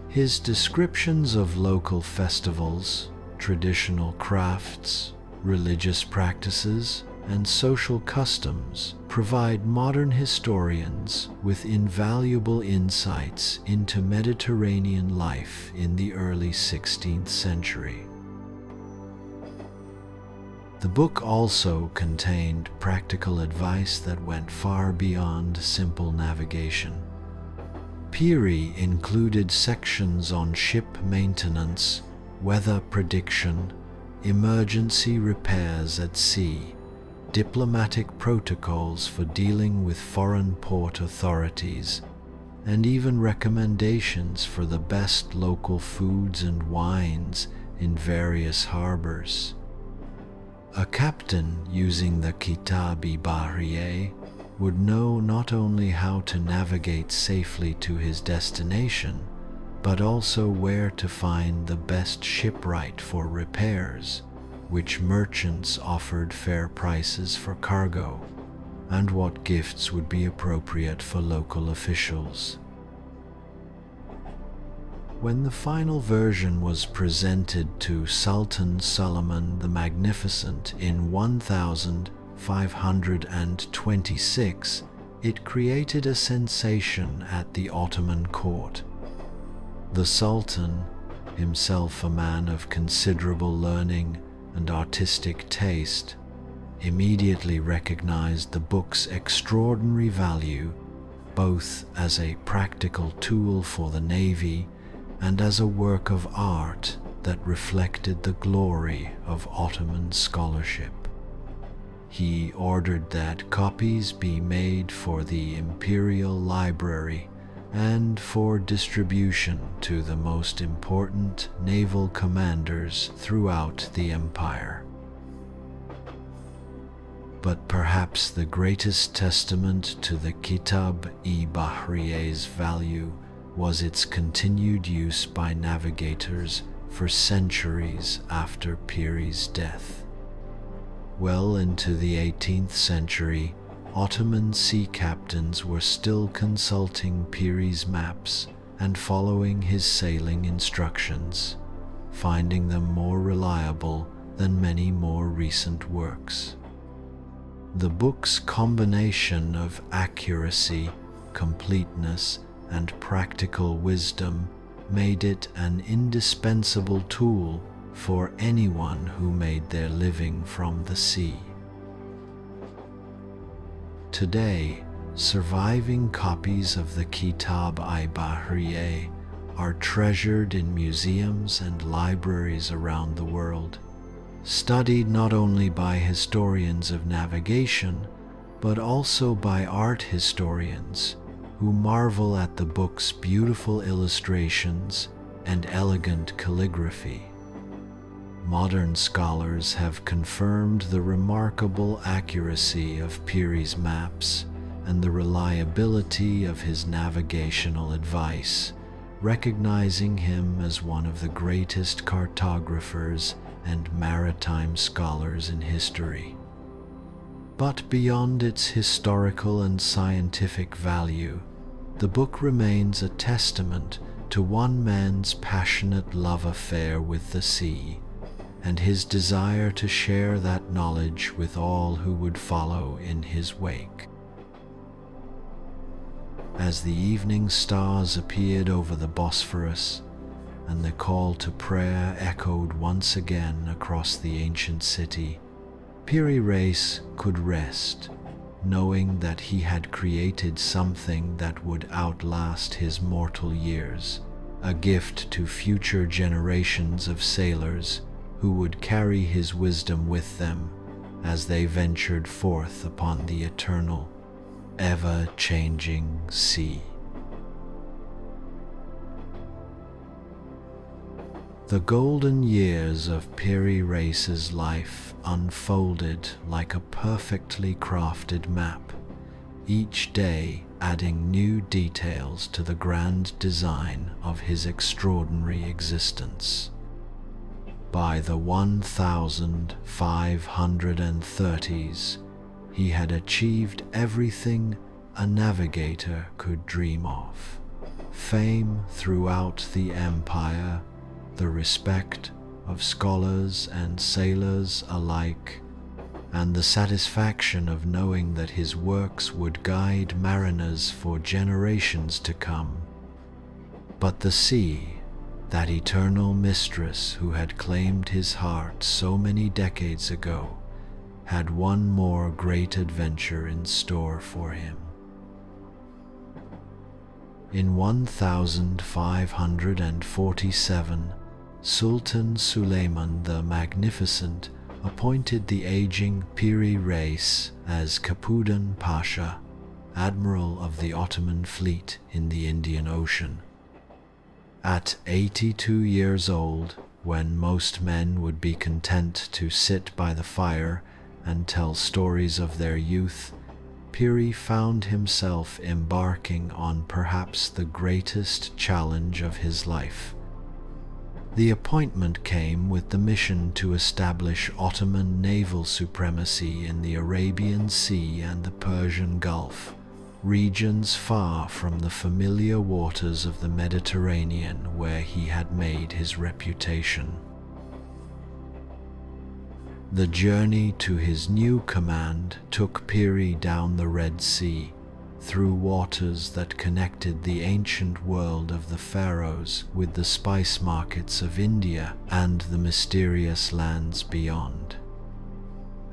S1: His descriptions of local festivals, traditional crafts, religious practices, and social customs provide modern historians with invaluable insights into Mediterranean life in the early 16th century. The book also contained practical advice that went far beyond simple navigation. Piri included sections on ship maintenance, weather prediction, emergency repairs at sea, diplomatic protocols for dealing with foreign port authorities, and even recommendations for the best local foods and wines in various harbors. A captain using the Kitab-i Bahriye would know not only how to navigate safely to his destination, but also where to find the best shipwright for repairs, which merchants offered fair prices for cargo, and what gifts would be appropriate for local officials. When the final version was presented to Sultan Suleiman the Magnificent in 1526, it created a sensation at the Ottoman court. The Sultan, himself a man of considerable learning and artistic taste, immediately recognized the book's extraordinary value, both as a practical tool for the Navy and as a work of art that reflected the glory of Ottoman scholarship. He ordered that copies be made for the Imperial Library and for distribution to the most important naval commanders throughout the empire. But perhaps the greatest testament to the Kitab-i Bahriye's value was its continued use by navigators for centuries after Piri's death. Well into the 18th century, Ottoman sea captains were still consulting Piri's maps and following his sailing instructions, finding them more reliable than many more recent works. The book's combination of accuracy, completeness, and practical wisdom made it an indispensable tool for anyone who made their living from the sea. Today, surviving copies of the Kitab-i Bahriye are treasured in museums and libraries around the world, studied not only by historians of navigation, but also by art historians who marvel at the book's beautiful illustrations and elegant calligraphy. Modern scholars have confirmed the remarkable accuracy of Piri's maps and the reliability of his navigational advice, recognizing him as one of the greatest cartographers and maritime scholars in history. But beyond its historical and scientific value, the book remains a testament to one man's passionate love affair with the sea, and his desire to share that knowledge with all who would follow in his wake. As the evening stars appeared over the Bosphorus, and the call to prayer echoed once again across the ancient city, Piri Reis could rest, knowing that he had created something that would outlast his mortal years, a gift to future generations of sailors who would carry his wisdom with them as they ventured forth upon the eternal, ever-changing sea. The golden years of Piri Reis's life unfolded like a perfectly crafted map, each day adding new details to the grand design of his extraordinary existence. By the 1530s, he had achieved everything a navigator could dream of: fame throughout the empire, the respect of scholars and sailors alike, and the satisfaction of knowing that his works would guide mariners for generations to come. But the sea, that eternal mistress who had claimed his heart so many decades ago, had one more great adventure in store for him. In 1547, Sultan Suleiman the Magnificent appointed the aging Piri Reis as Capudan Pasha, Admiral of the Ottoman fleet in the Indian Ocean. At 82 years old, when most men would be content to sit by the fire and tell stories of their youth, Piri found himself embarking on perhaps the greatest challenge of his life. The appointment came with the mission to establish Ottoman naval supremacy in the Arabian Sea and the Persian Gulf, regions far from the familiar waters of the Mediterranean where he had made his reputation. The journey to his new command took Piri down the Red Sea, through waters that connected the ancient world of the pharaohs with the spice markets of India and the mysterious lands beyond.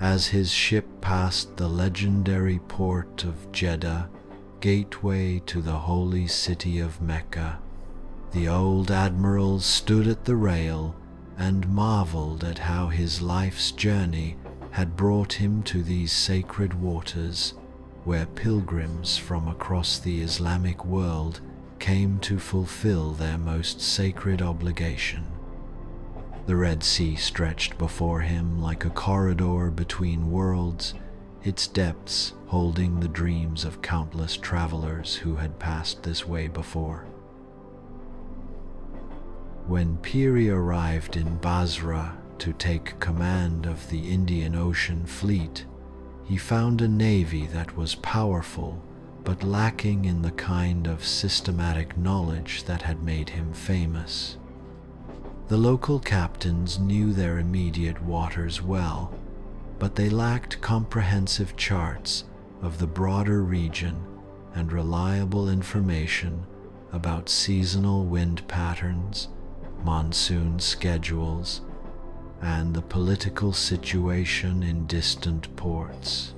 S1: As his ship passed the legendary port of Jeddah, gateway to the holy city of Mecca, the old admiral stood at the rail and marveled at how his life's journey had brought him to these sacred waters, where pilgrims from across the Islamic world came to fulfill their most sacred obligation. The Red Sea stretched before him like a corridor between worlds, its depths holding the dreams of countless travelers who had passed this way before. When Piri arrived in Basra to take command of the Indian Ocean fleet, he found a navy that was powerful but lacking in the kind of systematic knowledge that had made him famous. The local captains knew their immediate waters well, but they lacked comprehensive charts of the broader region and reliable information about seasonal wind patterns, monsoon schedules, and the political situation in distant ports.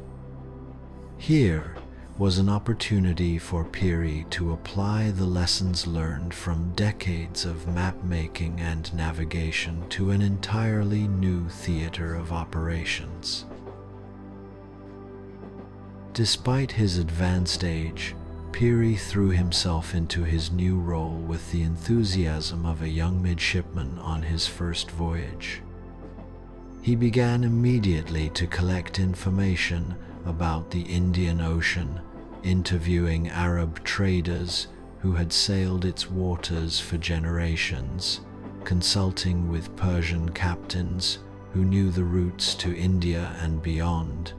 S1: Here was an opportunity for Piri to apply the lessons learned from decades of map-making and navigation to an entirely new theater of operations. Despite his advanced age, Piri threw himself into his new role with the enthusiasm of a young midshipman on his first voyage. He began immediately to collect information about the Indian Ocean, interviewing Arab traders who had sailed its waters for generations, consulting with Persian captains who knew the routes to India and beyond,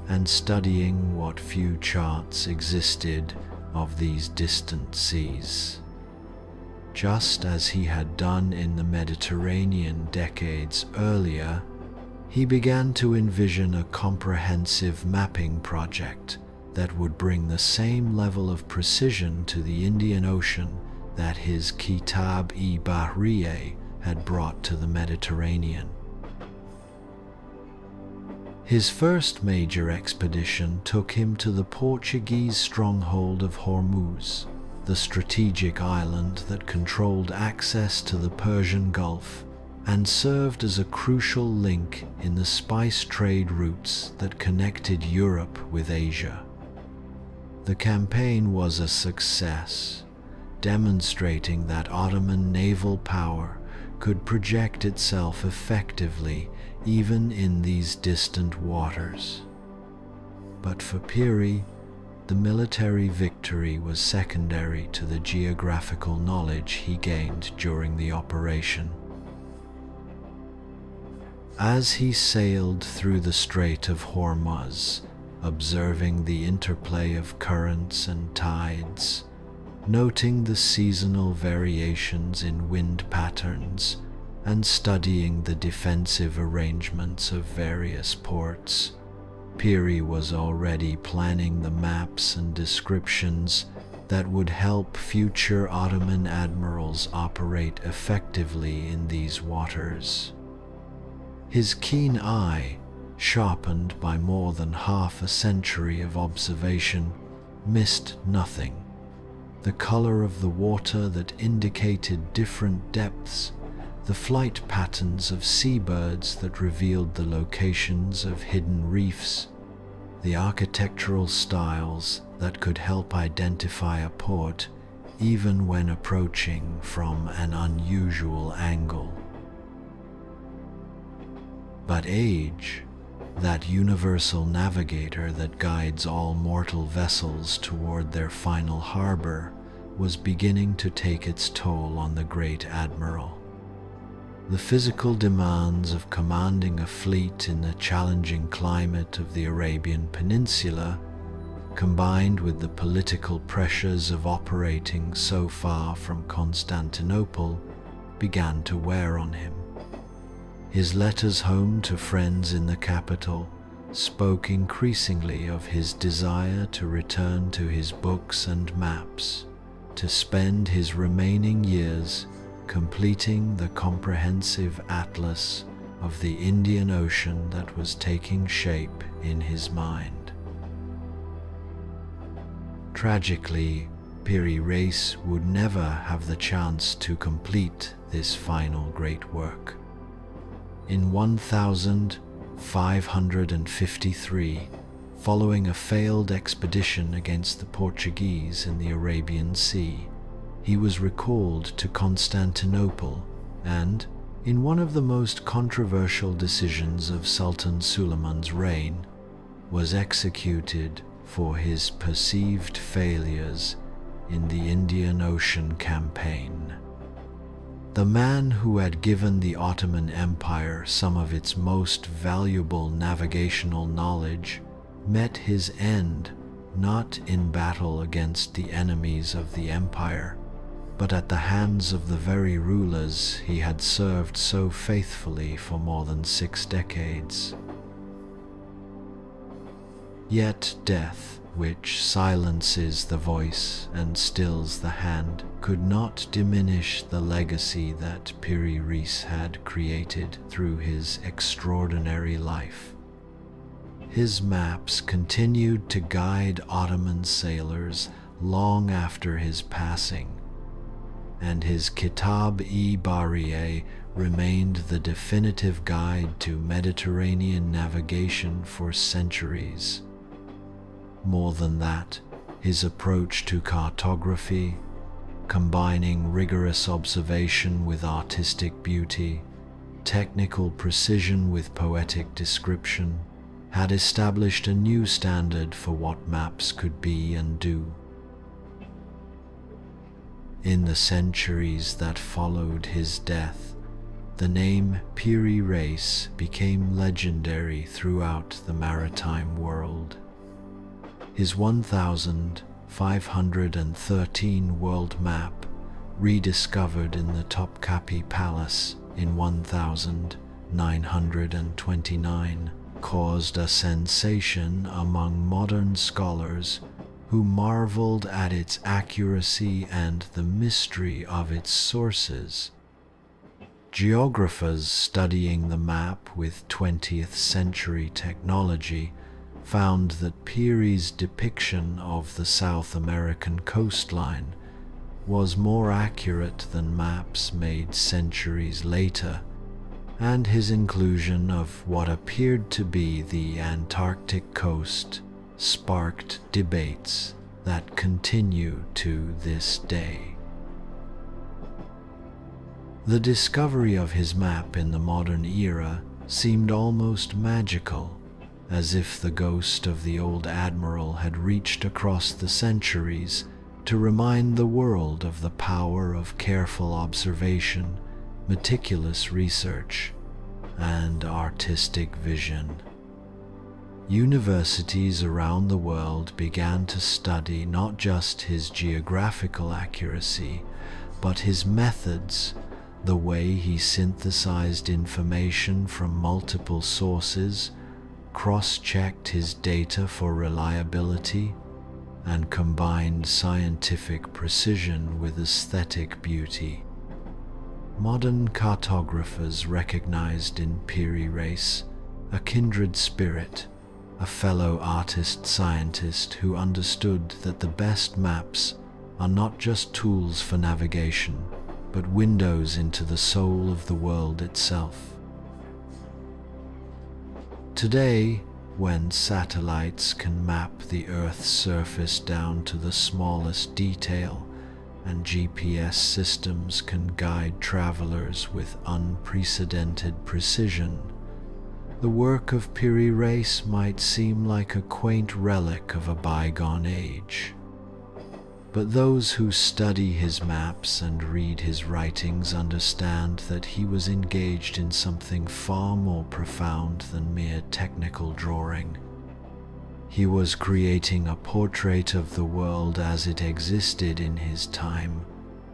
S1: and studying what few charts existed of these distant seas. Just as he had done in the Mediterranean decades earlier, he began to envision a comprehensive mapping project that would bring the same level of precision to the Indian Ocean that his Kitab-i Bahriye had brought to the Mediterranean. His first major expedition took him to the Portuguese stronghold of Hormuz, the strategic island that controlled access to the Persian Gulf and served as a crucial link in the spice trade routes that connected Europe with Asia. The campaign was a success, demonstrating that Ottoman naval power could project itself effectively even in these distant waters. But for Piri, the military victory was secondary to the geographical knowledge he gained during the operation. As he sailed through the Strait of Hormuz, observing the interplay of currents and tides, noting the seasonal variations in wind patterns, and studying the defensive arrangements of various ports, Piri was already planning the maps and descriptions that would help future Ottoman admirals operate effectively in these waters. His keen eye, sharpened by more than half a century of observation, missed nothing. The color of the water that indicated different depths, the flight patterns of seabirds that revealed the locations of hidden reefs, the architectural styles that could help identify a port even when approaching from an unusual angle. But age, that universal navigator that guides all mortal vessels toward their final harbor, was beginning to take its toll on the great admiral. The physical demands of commanding a fleet in the challenging climate of the Arabian Peninsula, combined with the political pressures of operating so far from Constantinople, began to wear on him. His letters home to friends in the capital spoke increasingly of his desire to return to his books and maps, to spend his remaining years completing the comprehensive atlas of the Indian Ocean that was taking shape in his mind. Tragically, Piri Reis would never have the chance to complete this final great work. In 1553, following a failed expedition against the Portuguese in the Arabian Sea, he was recalled to Constantinople and, in one of the most controversial decisions of Sultan Suleiman's reign, was executed for his perceived failures in the Indian Ocean campaign. The man who had given the Ottoman Empire some of its most valuable navigational knowledge met his end not in battle against the enemies of the empire, but at the hands of the very rulers he had served so faithfully for more than 6 decades. Yet death, which silences the voice and stills the hand, could not diminish the legacy that Piri Reis had created through his extraordinary life. His maps continued to guide Ottoman sailors long after his passing, and his Kitab-i Bahriye remained the definitive guide to Mediterranean navigation for centuries. More than that, his approach to cartography, combining rigorous observation with artistic beauty, technical precision with poetic description, had established a new standard for what maps could be and do. In the centuries that followed his death, the name Piri Reis became legendary throughout the maritime world. His 1513 world map, rediscovered in the Topkapi Palace in 1929, caused a sensation among modern scholars who marveled at its accuracy and the mystery of its sources. Geographers studying the map with 20th century technology found that Piri's depiction of the South American coastline was more accurate than maps made centuries later, and his inclusion of what appeared to be the Antarctic coast sparked debates that continue to this day. The discovery of his map in the modern era seemed almost magical, as if the ghost of the old admiral had reached across the centuries to remind the world of the power of careful observation, meticulous research, and artistic vision. Universities around the world began to study not just his geographical accuracy, but his methods, the way he synthesized information from multiple sources, cross-checked his data for reliability, and combined scientific precision with aesthetic beauty. Modern cartographers recognized in Piri Reis a kindred spirit, a fellow artist-scientist who understood that the best maps are not just tools for navigation, but windows into the soul of the world itself. Today, when satellites can map the Earth's surface down to the smallest detail, and GPS systems can guide travelers with unprecedented precision, the work of Piri Reis might seem like a quaint relic of a bygone age. But those who study his maps and read his writings understand that he was engaged in something far more profound than mere technical drawing. He was creating a portrait of the world as it existed in his time,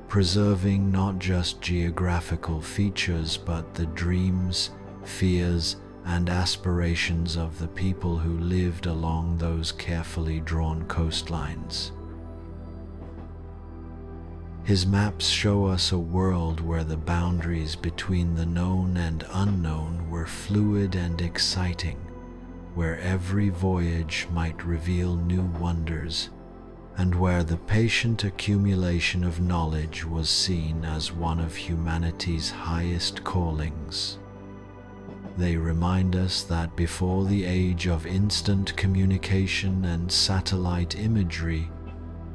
S1: preserving not just geographical features but the dreams, fears, and aspirations of the people who lived along those carefully drawn coastlines. His maps show us a world where the boundaries between the known and unknown were fluid and exciting, where every voyage might reveal new wonders, and where the patient accumulation of knowledge was seen as one of humanity's highest callings. They remind us that before the age of instant communication and satellite imagery,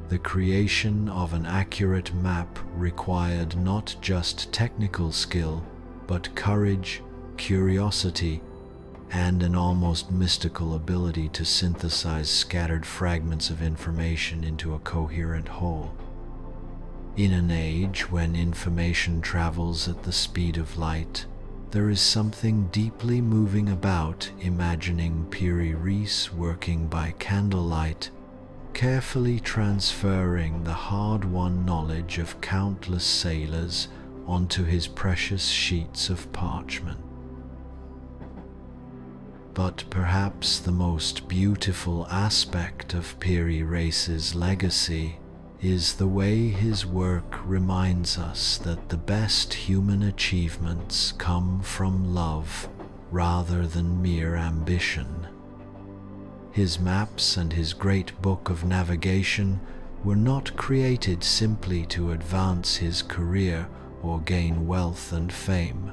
S1: the creation of an accurate map required not just technical skill, but courage, curiosity, and an almost mystical ability to synthesize scattered fragments of information into a coherent whole. In an age when information travels at the speed of light, there is something deeply moving about imagining Piri Reis working by candlelight, carefully transferring the hard-won knowledge of countless sailors onto his precious sheets of parchment. But perhaps the most beautiful aspect of Piri Reis's legacy is the way his work reminds us that the best human achievements come from love rather than mere ambition. His maps and his great book of navigation were not created simply to advance his career or gain wealth and fame,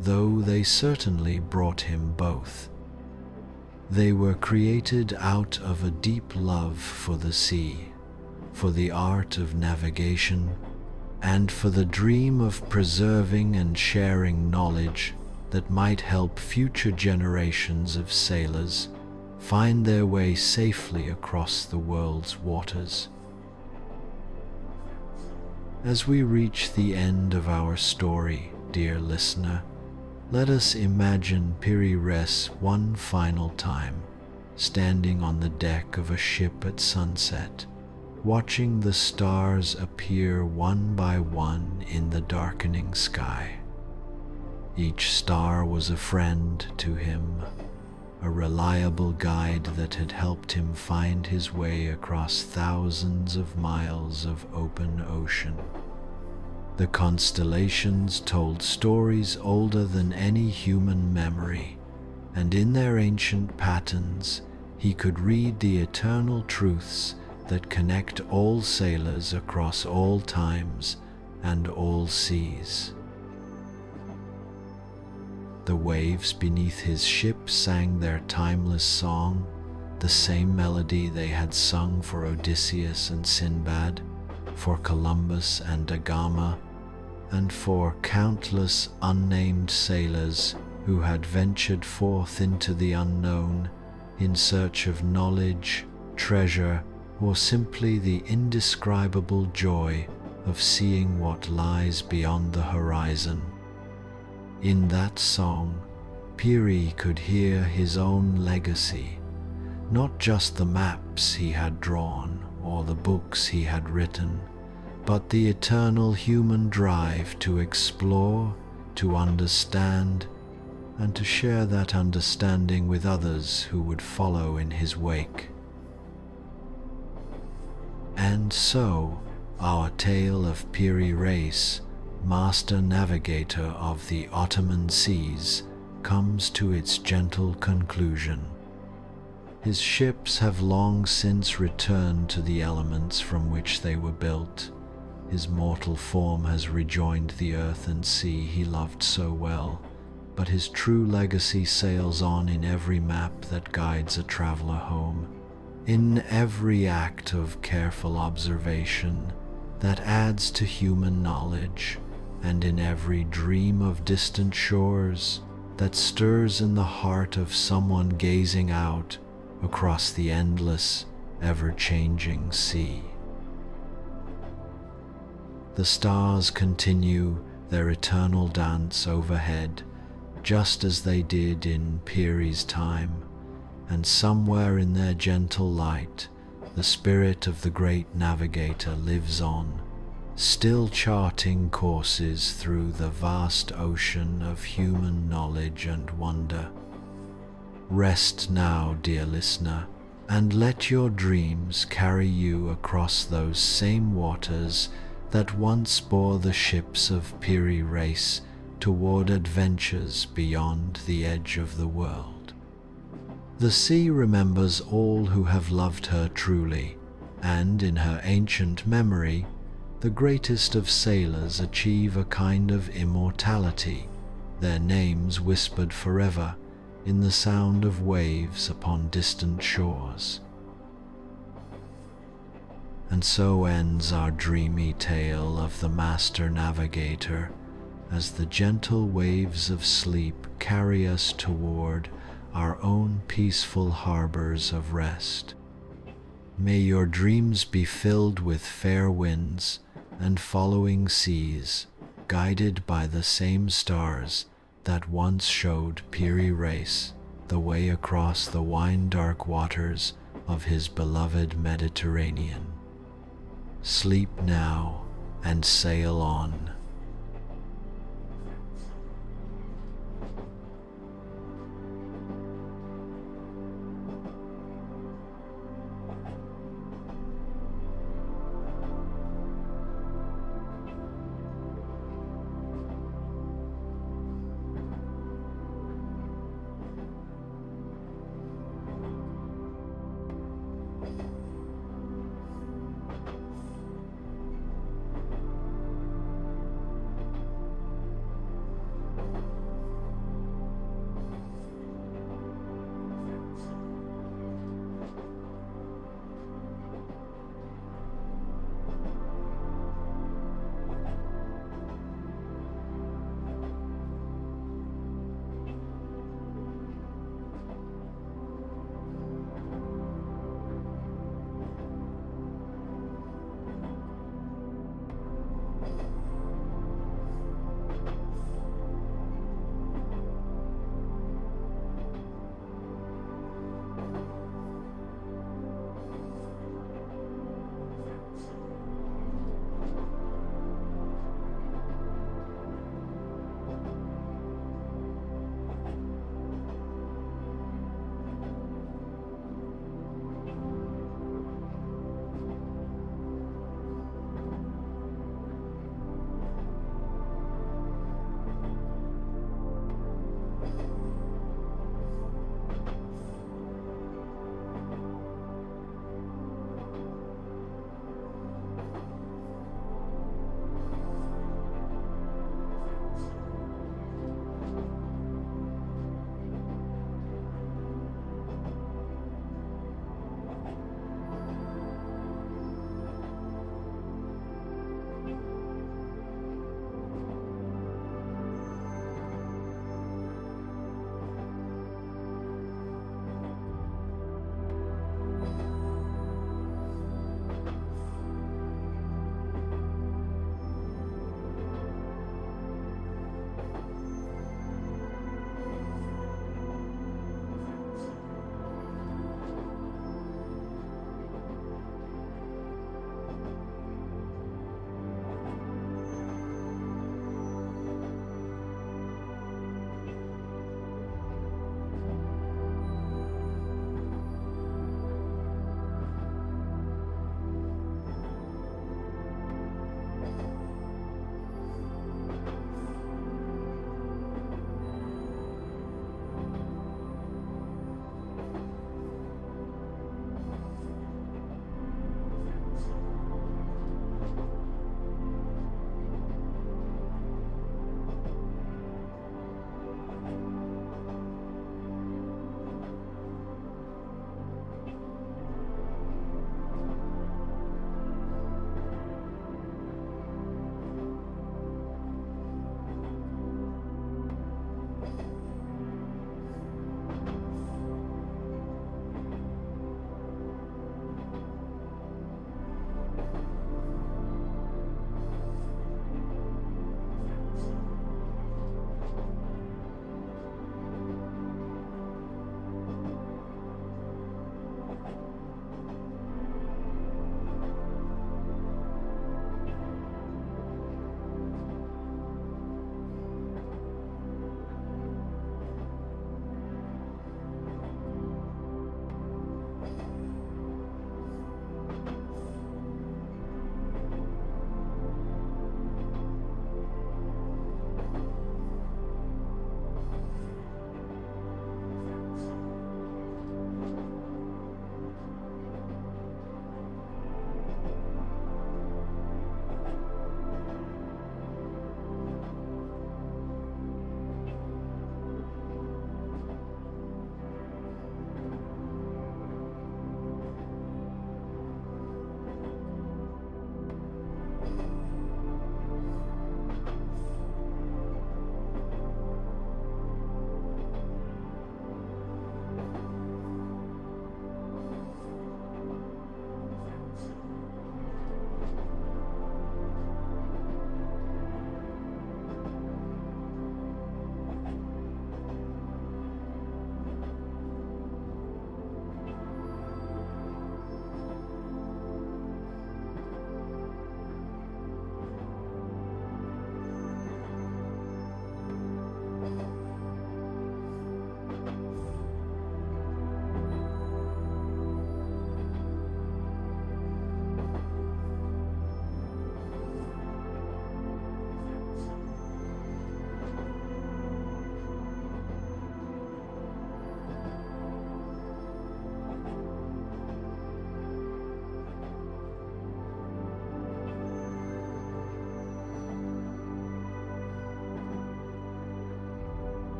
S1: though they certainly brought him both. They were created out of a deep love for the sea, for the art of navigation, and for the dream of preserving and sharing knowledge that might help future generations of sailors find their way safely across the world's waters. As we reach the end of our story, dear listener, let us imagine Piri Reis one final time, standing on the deck of a ship at sunset, watching the stars appear one by one in the darkening sky. Each star was a friend to him, a reliable guide that had helped him find his way across thousands of miles of open ocean. The constellations told stories older than any human memory, and in their ancient patterns he could read the eternal truths that connect all sailors across all times and all seas. The waves beneath his ship sang their timeless song, the same melody they had sung for Odysseus and Sinbad, for Columbus and Da Gama, and for countless unnamed sailors who had ventured forth into the unknown in search of knowledge, treasure, or simply the indescribable joy of seeing what lies beyond the horizon. In that song, Piri could hear his own legacy, not just the maps he had drawn or the books he had written, but the eternal human drive to explore, to understand, and to share that understanding with others who would follow in his wake. And so, our tale of Piri Reis, master navigator of the Ottoman seas, comes to its gentle conclusion. His ships have long since returned to the elements from which they were built. His mortal form has rejoined the earth and sea he loved so well, but his true legacy sails on in every map that guides a traveler home, in every act of careful observation that adds to human knowledge, and in every dream of distant shores that stirs in the heart of someone gazing out across the endless, ever-changing sea. The stars continue their eternal dance overhead, just as they did in Piri's time, and somewhere in their gentle light, the spirit of the great navigator lives on, still charting courses through the vast ocean of human knowledge and wonder. Rest now, dear listener, and let your dreams carry you across those same waters that once bore the ships of Piri Reis toward adventures beyond the edge of the world. The sea remembers all who have loved her truly, and in her ancient memory, the greatest of sailors achieve a kind of immortality, their names whispered forever in the sound of waves upon distant shores. And so ends our dreamy tale of the master navigator, as the gentle waves of sleep carry us toward our own peaceful harbors of rest. May your dreams be filled with fair winds and following seas, guided by the same stars that once showed Piri Reis the way across the wine-dark waters of his beloved Mediterranean. Sleep now and sail on,